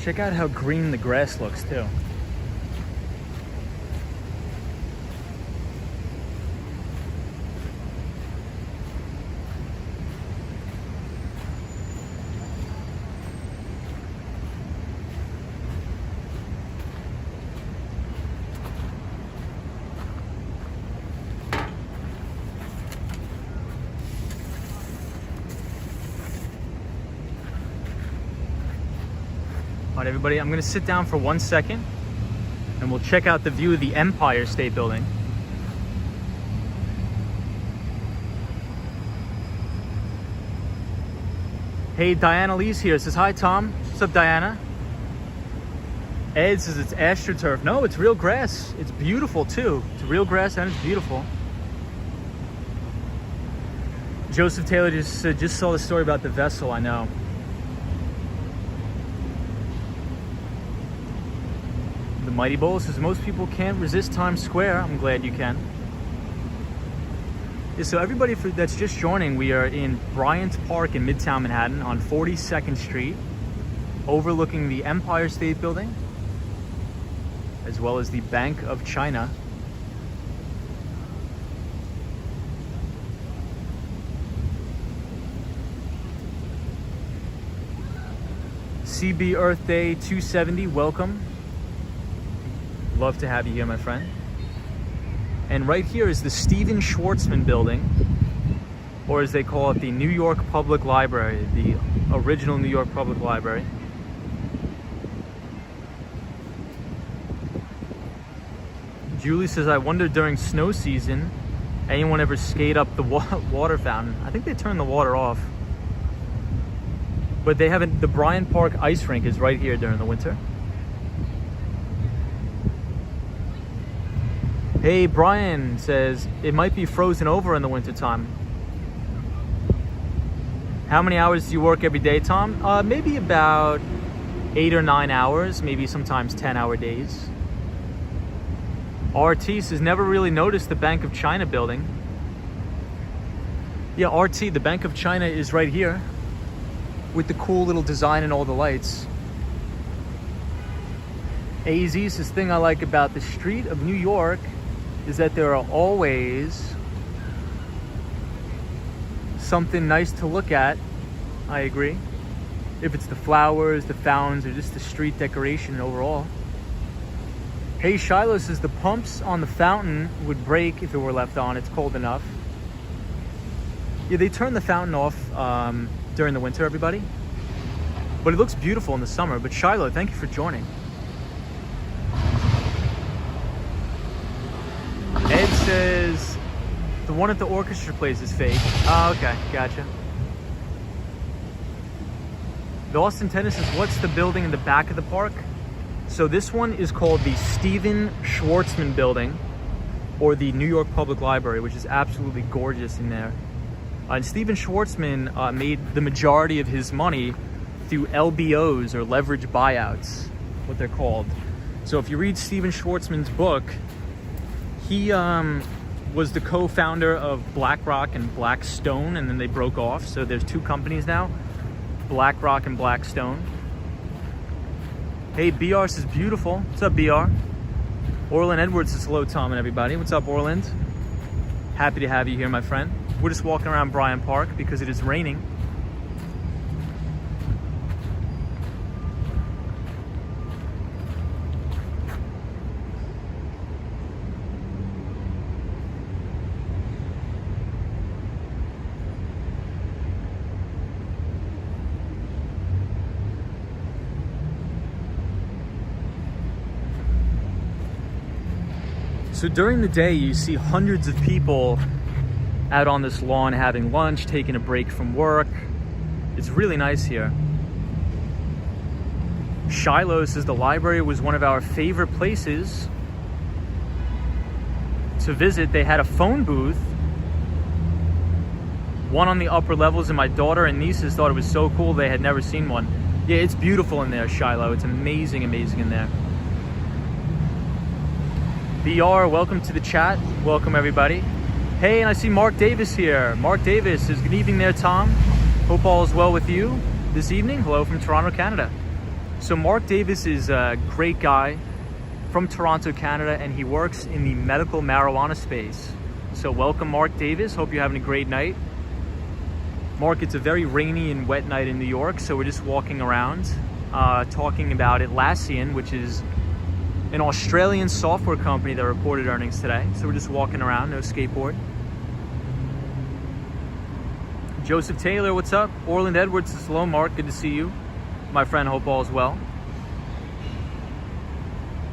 Check out how green the grass looks too. All right, everybody, I'm gonna sit down for 1 second and we'll check out the view of the Empire State Building. Hey, Diana Lee's here, says hi, Tom. What's up, Diana? Ed says it's AstroTurf. No, it's real grass. It's beautiful too. It's real grass and it's beautiful. Joseph Taylor just saw the story about the vessel, I know. The Mighty Bowl says most people can't resist Times Square. I'm glad you can. Yeah, so everybody that's just joining, we are in Bryant Park in Midtown Manhattan on 42nd Street, overlooking the Empire State Building, as well as the Bank of China. CB Earth Day 270, welcome. Love to have you here, my friend. And right here is the Stephen Schwarzman Building, or as they call it, the New York Public Library, the original New York Public Library. Julie says, I wonder during snow season, anyone ever skate up the water fountain? I think they turn the water off. But they haven't, the Bryant Park ice rink is right here during the winter. Hey, Brian says, it might be frozen over in the wintertime. How many hours do you work every day, Tom? Maybe about 8 or 9 hours, maybe sometimes 10-hour days. RT says, never really noticed the Bank of China building. Yeah, RT, the Bank of China is right here with the cool little design and all the lights. AZ says, thing I like about the street of New York is that there are always something nice to look at. I agree. If it's the flowers, the fountains, or just the street decoration overall. Hey, Shiloh says the pumps on the fountain would break if it were left on. It's cold enough. Yeah, they turn the fountain off during the winter, everybody. But it looks beautiful in the summer. But Shiloh, thank you for joining. Ed says the one at the orchestra place is fake. Oh, okay, gotcha. The Austin Tennis says, what's the building in the back of the park? So this one is called the Stephen Schwarzman Building, or the New York Public Library, which is absolutely gorgeous in there. And Stephen Schwarzman made the majority of his money through LBOs, or leverage buyouts, what they're called. So if you read Stephen Schwarzman's book, he was the co-founder of BlackRock and Blackstone, and then they broke off. So there's two companies now, BlackRock and Blackstone. Hey, BR says beautiful. What's up, BR? Orland Edwards says hello, Tom and everybody. What's up, Orland? Happy to have you here, my friend. We're just walking around Bryant Park because it is raining. So during the day, you see hundreds of people out on this lawn having lunch, taking a break from work. It's really nice here. Shiloh says the library was one of our favorite places to visit. They had a phone booth, one on the upper levels, and my daughter and nieces thought it was so cool. They had never seen one. Yeah, it's beautiful in there, Shiloh. It's amazing, amazing in there. BR, welcome to the chat. Welcome, everybody. Hey, and I see Mark Davis here. Mark Davis says, good evening there, Tom. Hope all is well with you this evening. Hello from Toronto, Canada. So Mark Davis is a great guy from Toronto, Canada, and he works in the medical marijuana space. So welcome, Mark Davis. Hope you're having a great night. Mark, it's a very rainy and wet night in New York, so we're just walking around talking about Atlassian, which is an Australian software company that reported earnings today. So we're just walking around, no skateboard. Joseph Taylor, what's up? Orland Edwards says, hello, Mark, good to see you. My friend, hope all is well.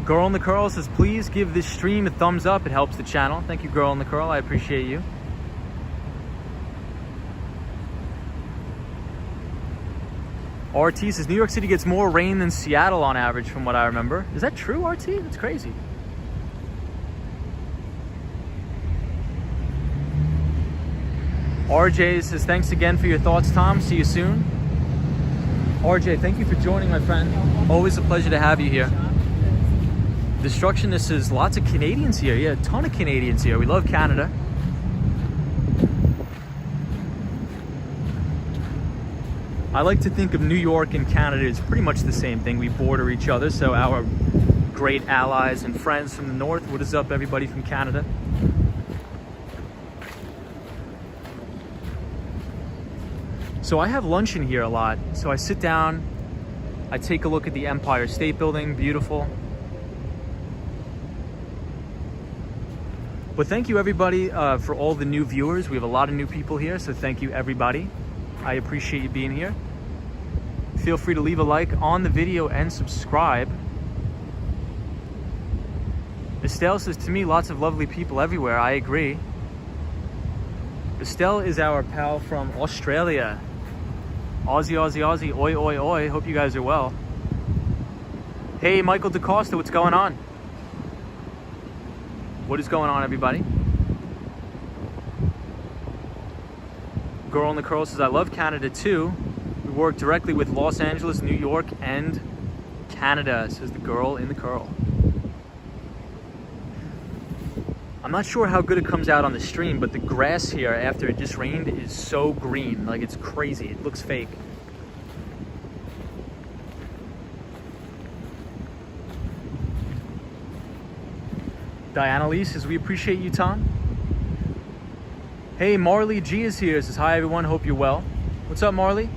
Girl in the Curl says, please give this stream a thumbs up. It helps the channel. Thank you, Girl in the Curl. I appreciate you. RT says, New York City gets more rain than Seattle on average from what I remember. Is that true, RT? That's crazy. RJ says, thanks again for your thoughts, Tom. See you soon. RJ, thank you for joining, my friend. Always a pleasure to have you here. Destructionist says, lots of Canadians here. Yeah, a ton of Canadians here. We love Canada. I like to think of New York and Canada as pretty much the same thing. We border each other, so our great allies and friends from the north. What is up, everybody from Canada? So I have lunch in here a lot. So I sit down, I take a look at the Empire State Building, beautiful. But thank you everybody for all the new viewers. We have a lot of new people here, so thank you everybody. I appreciate you being here. Feel free to leave a like on the video and subscribe. Estelle says, to me, lots of lovely people everywhere. I agree. Estelle is our pal from Australia. Aussie, Aussie, Aussie, oi, oi, oi. Hope you guys are well. Hey, Michael DaCosta, what's going on? What is going on, everybody? Girl in the Curl says, I love Canada too. We work directly with Los Angeles, New York, and Canada, says the Girl in the Curl. I'm not sure how good it comes out on the stream, but the grass here after it just rained is so green. Like, it's crazy. It looks fake. Diana Lee says, we appreciate you, Tom. Hey, Marley G is here. Says, hi, everyone. Hope you're well. What's up, Marley?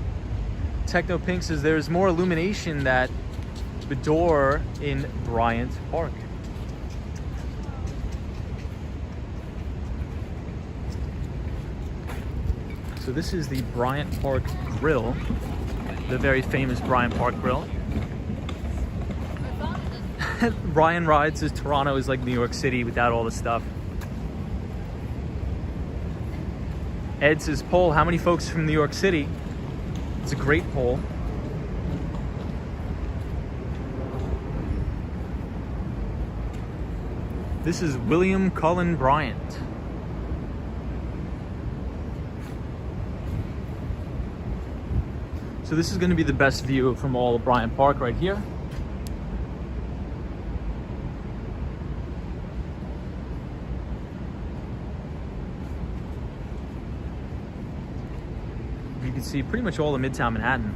Techno Pink says, there's more illumination that the door in Bryant Park. So this is the Bryant Park Grill, the very famous Bryant Park Grill. Ryan Ride says Toronto is like New York City without all the stuff. Ed says, poll, how many folks from New York City? It's a great poll. This is William Cullen Bryant. So this is going to be the best view from all of Bryant Park right here. You can see pretty much all of Midtown Manhattan.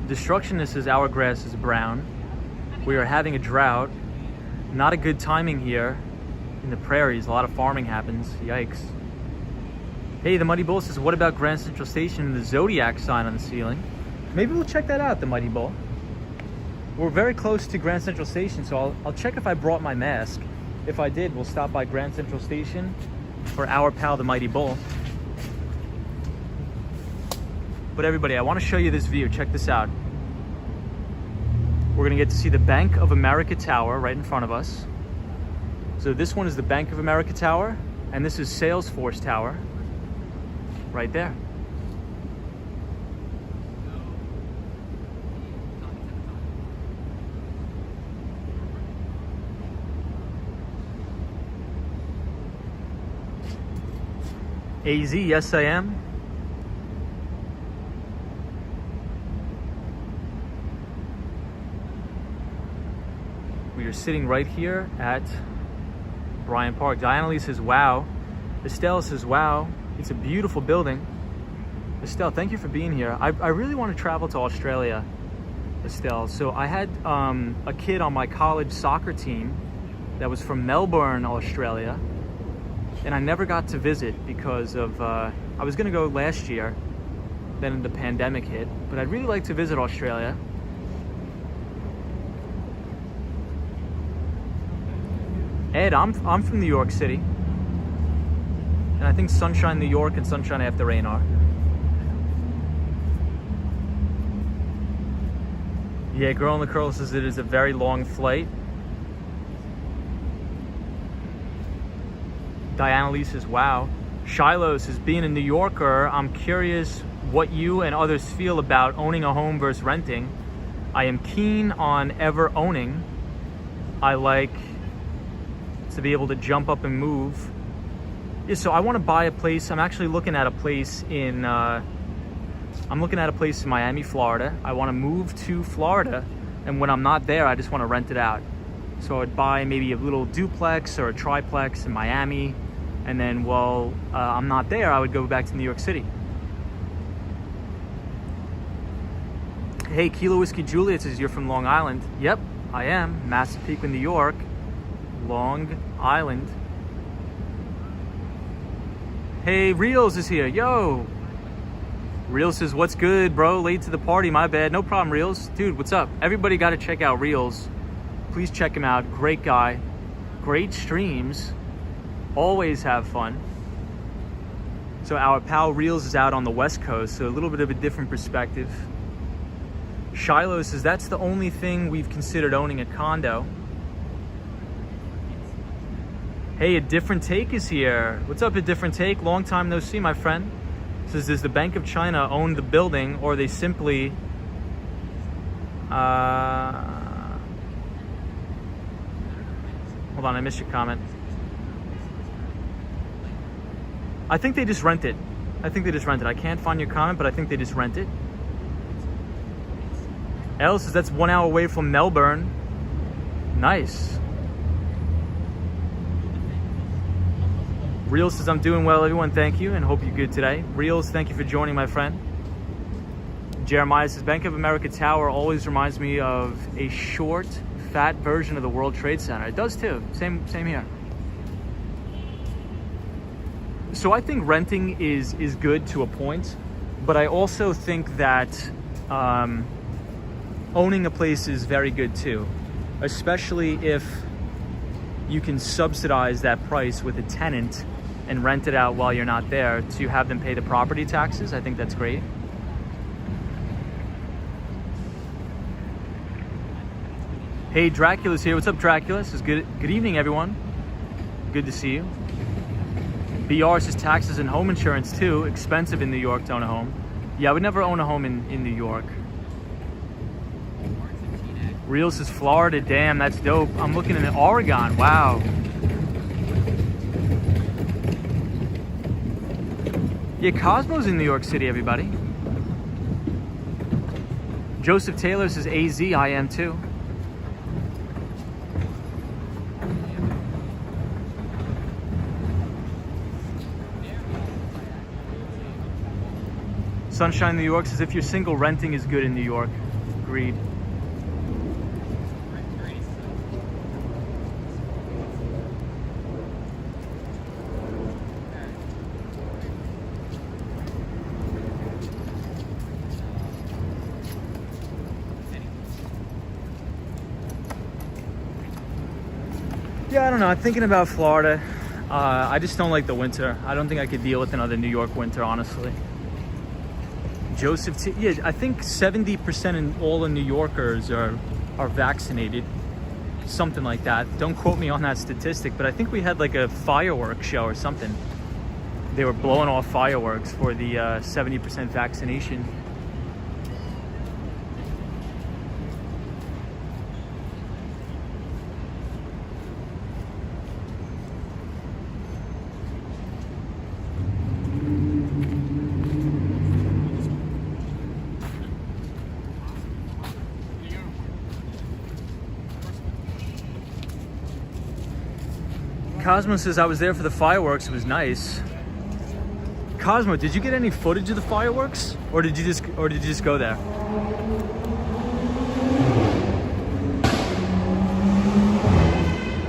Destructionist says our grass is brown. We are having a drought. Not a good timing here in the prairies. A lot of farming happens. Yikes. Hey, the Muddy Bull says, what about Grand Central Station and the Zodiac sign on the ceiling? Maybe we'll check that out, the Muddy Bull. We're very close to Grand Central Station, so I'll check if I brought my mask. If I did, we'll stop by Grand Central Station for our pal, the Mighty Bull. But everybody, I want to show you this view. Check this out. We're gonna get to see the Bank of America Tower right in front of us. So this one is the Bank of America Tower, and this is Salesforce Tower. Right there. AZ, yes I am. We are sitting right here at Bryant Park. Diana says, wow. Estelle says, wow. It's a beautiful building. Estelle, thank you for being here. I really want to travel to Australia, Estelle. So I had a kid on my college soccer team that was from Melbourne, Australia. And I never got to visit because of, I was gonna go last year, then the pandemic hit. But I'd really like to visit Australia. Ed, I'm from New York City. And I think Sunshine New York and Sunshine After Rain are. Yeah, Girl in the Curl says it is a very long flight. Diana Lee says, wow. Shiloh says, being a New Yorker, I'm curious what you and others feel about owning a home versus renting. I am keen on ever owning. I like to be able to jump up and move. Yeah, so I want to buy a place. I'm actually looking at a place in Miami, Florida. I want to move to Florida, and when I'm not there, I just want to rent it out. So I'd buy maybe a little duplex or a triplex in Miami, and then while I'm not there, I would go back to New York City. Hey, Kilo Whiskey Juliet says you're from Long Island. Yep, I am. Massapequa, New York. Long Island. Hey, Reels is here. Yo. Reels says, what's good, bro? Late to the party, my bad. No problem, Reels. Dude, what's up? Everybody got to check out Reels. Please check him out. Great guy. Great streams. Always have fun. So our pal Reels is out on the West Coast, so a little bit of a different perspective. Shiloh says, that's the only thing we've considered owning, a condo. Hey, A Different Take is here. What's up, A Different Take? Long time no see, my friend. Says, does the Bank of China own the building, or they simply hold on, I missed your comment. I think they just rent it. I can't find your comment, but I think they just rent it. Elle says that's 1 hour away from Melbourne. Nice. Reels says, I'm doing well, everyone. Thank you, and hope you're good today. Reels, thank you for joining, my friend. Jeremiah says, Bank of America Tower always reminds me of a short, fat version of the World Trade Center. It does too. Same here. So I think renting is good to a point, but I also think that owning a place is very good too, especially if you can subsidize that price with a tenant and rent it out while you're not there to have them pay the property taxes. I think that's great. Hey, Dracula's here. What's up, Dracula? Says good evening, everyone. Good to see you. BR says taxes and home insurance too. Expensive in New York to own a home. Yeah, I would never own a home in New York. Real says Florida. Damn, that's dope. I'm looking in Oregon. Wow. Yeah, Cosmo's in New York City, everybody. Joseph Taylor says AZ. I am too. Sunshine New York says, if you're single, renting is good in New York. Agreed. Yeah, I don't know. I'm thinking about Florida. I just don't like the winter. I don't think I could deal with another New York winter, honestly. Joseph, yeah, I think 70% in all the New Yorkers are vaccinated, something like that. Don't quote me on that statistic, but I think we had like a fireworks show or something. They were blowing off fireworks for the 70% vaccination. Cosmo says, I was there for the fireworks. It was nice. Cosmo, did you get any footage of the fireworks? Or did you just go there?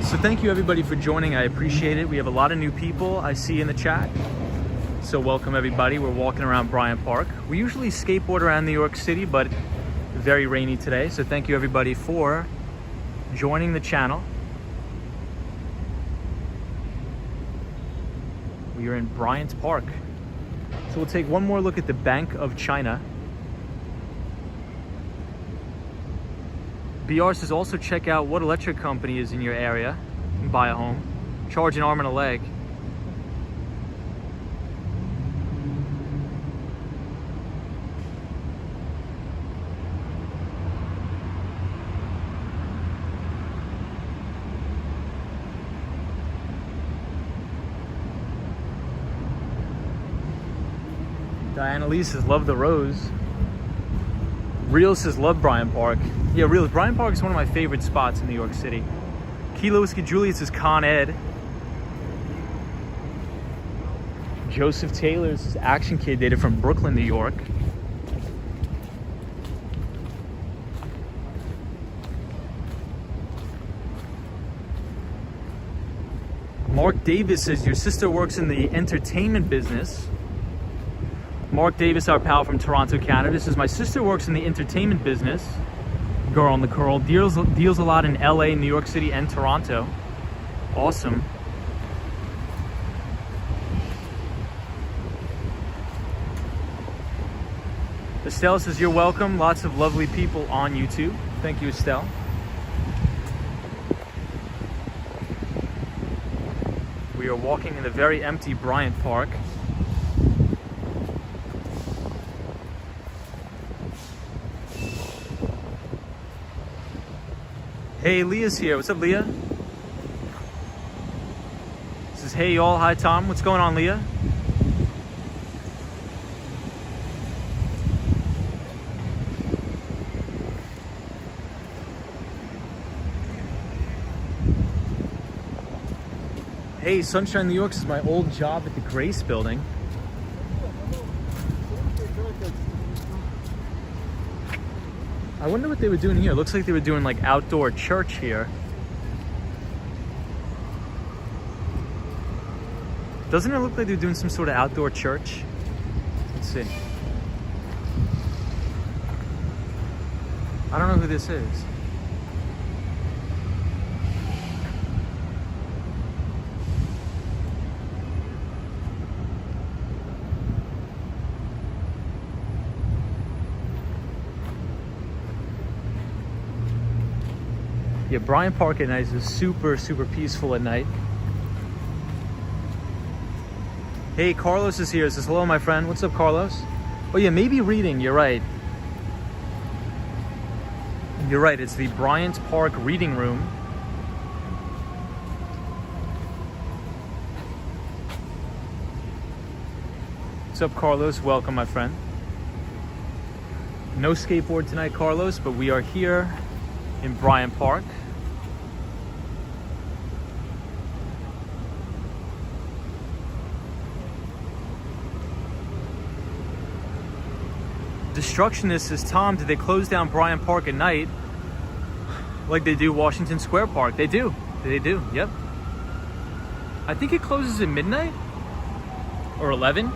So thank you everybody for joining. I appreciate it. We have a lot of new people I see in the chat. So welcome everybody. We're walking around Bryant Park. We usually skateboard around New York City, but very rainy today. So thank you everybody for joining the channel. We are in Bryant Park. So we'll take one more look at the Bank of China. BR says also check out what electric company is in your area and buy a home. Charge an arm and a leg. Diana Lee says, love the rose. Real says, love Bryant Park. Yeah, Real, Bryant Park is one of my favorite spots in New York City. Kilo Whiskey Juliet says, Con Ed. Joseph Taylor says, Action Kid, dated from Brooklyn, New York. Mark Davis says, your sister works in the entertainment business. Mark Davis, our pal from Toronto, Canada, says, my sister works in the entertainment business. Girl on the curl. Deals a lot in LA, New York City, and Toronto. Awesome. Estelle says, you're welcome. Lots of lovely people on YouTube. Thank you, Estelle. We are walking in the very empty Bryant Park. Hey, Leah's here. What's up, Leah? Says, hey, y'all. Hi, Tom. What's going on, Leah? Hey, Sunshine, New York is my old job at the Grace Building. I wonder what they were doing here. Looks like they were doing like outdoor church here. Doesn't it look like they're doing some sort of outdoor church? Let's see. I don't know who this is. Yeah, Bryant Park at night is super, super peaceful at night. Hey, Carlos is here. Says, hello, my friend. What's up, Carlos? Oh yeah, maybe reading. You're right. You're right. It's the Bryant Park Reading Room. What's up, Carlos? Welcome, my friend. No skateboard tonight, Carlos, but we are here in Bryant Park. Destructionist says, Tom, did they close down Bryant Park at night like they do Washington Square Park? They do. They do. Yep. I think it closes at midnight or 11.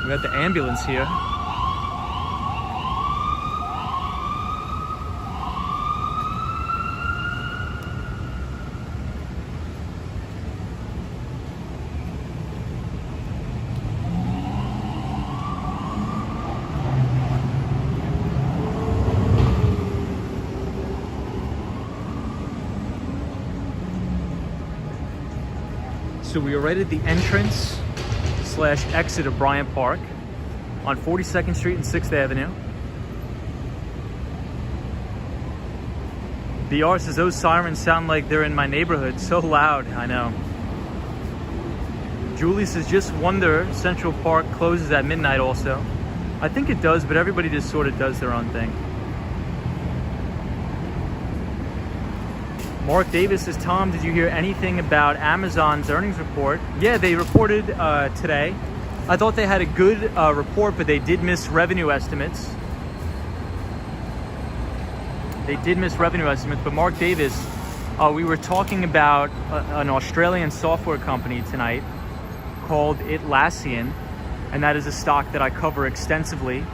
We got the ambulance here. So we are right at the entrance slash exit of Bryant Park on 42nd Street and 6th Avenue. BR says those sirens sound like they're in my neighborhood. So loud, I know. Julie says just wonder Central Park closes at midnight also. I think it does, but everybody just sort of does their own thing. Mark Davis says, Tom, did you hear anything about Amazon's earnings report? Yeah, they reported today. I thought they had a good report, but they did miss revenue estimates. But Mark Davis, we were talking about an Australian software company tonight called Atlassian, and that is a stock that I cover extensively.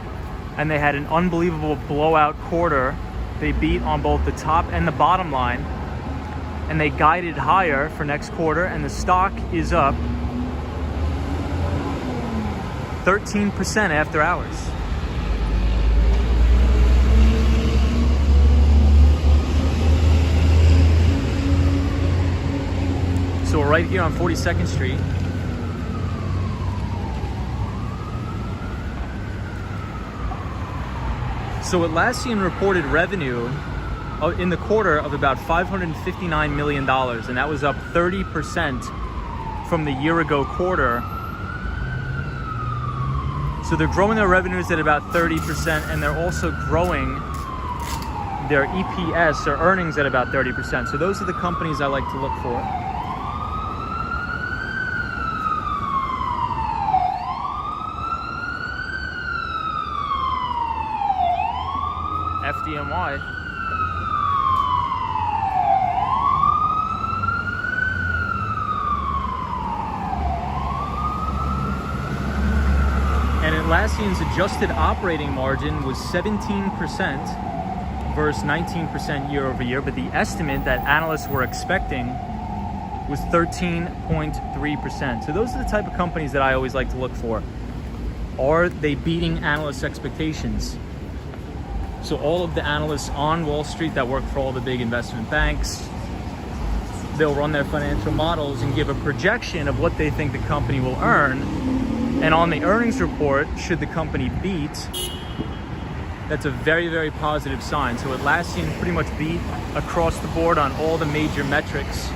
And they had an unbelievable blowout quarter. They beat on both the top and the bottom line, and they guided higher for next quarter, and the stock is up 13% after hours. So we're right here on 42nd Street. So Atlassian reported revenue in the quarter of about $559 million, and that was up 30% from the year ago quarter. So they're growing their revenues at about 30%, and they're also growing their EPS, their earnings, at about 30%. So those are the companies I like to look for. FDNY. And Atlassian's adjusted operating margin was 17% versus 19% year over year, but the estimate that analysts were expecting was 13.3%. So those are the type of companies that I always like to look for. Are they beating analysts' expectations? So all of the analysts on Wall Street that work for all the big investment banks, they'll run their financial models and give a projection of what they think the company will earn. And on the earnings report, should the company beat, that's a very, very positive sign. So Atlassian pretty much beat across the board on all the major metrics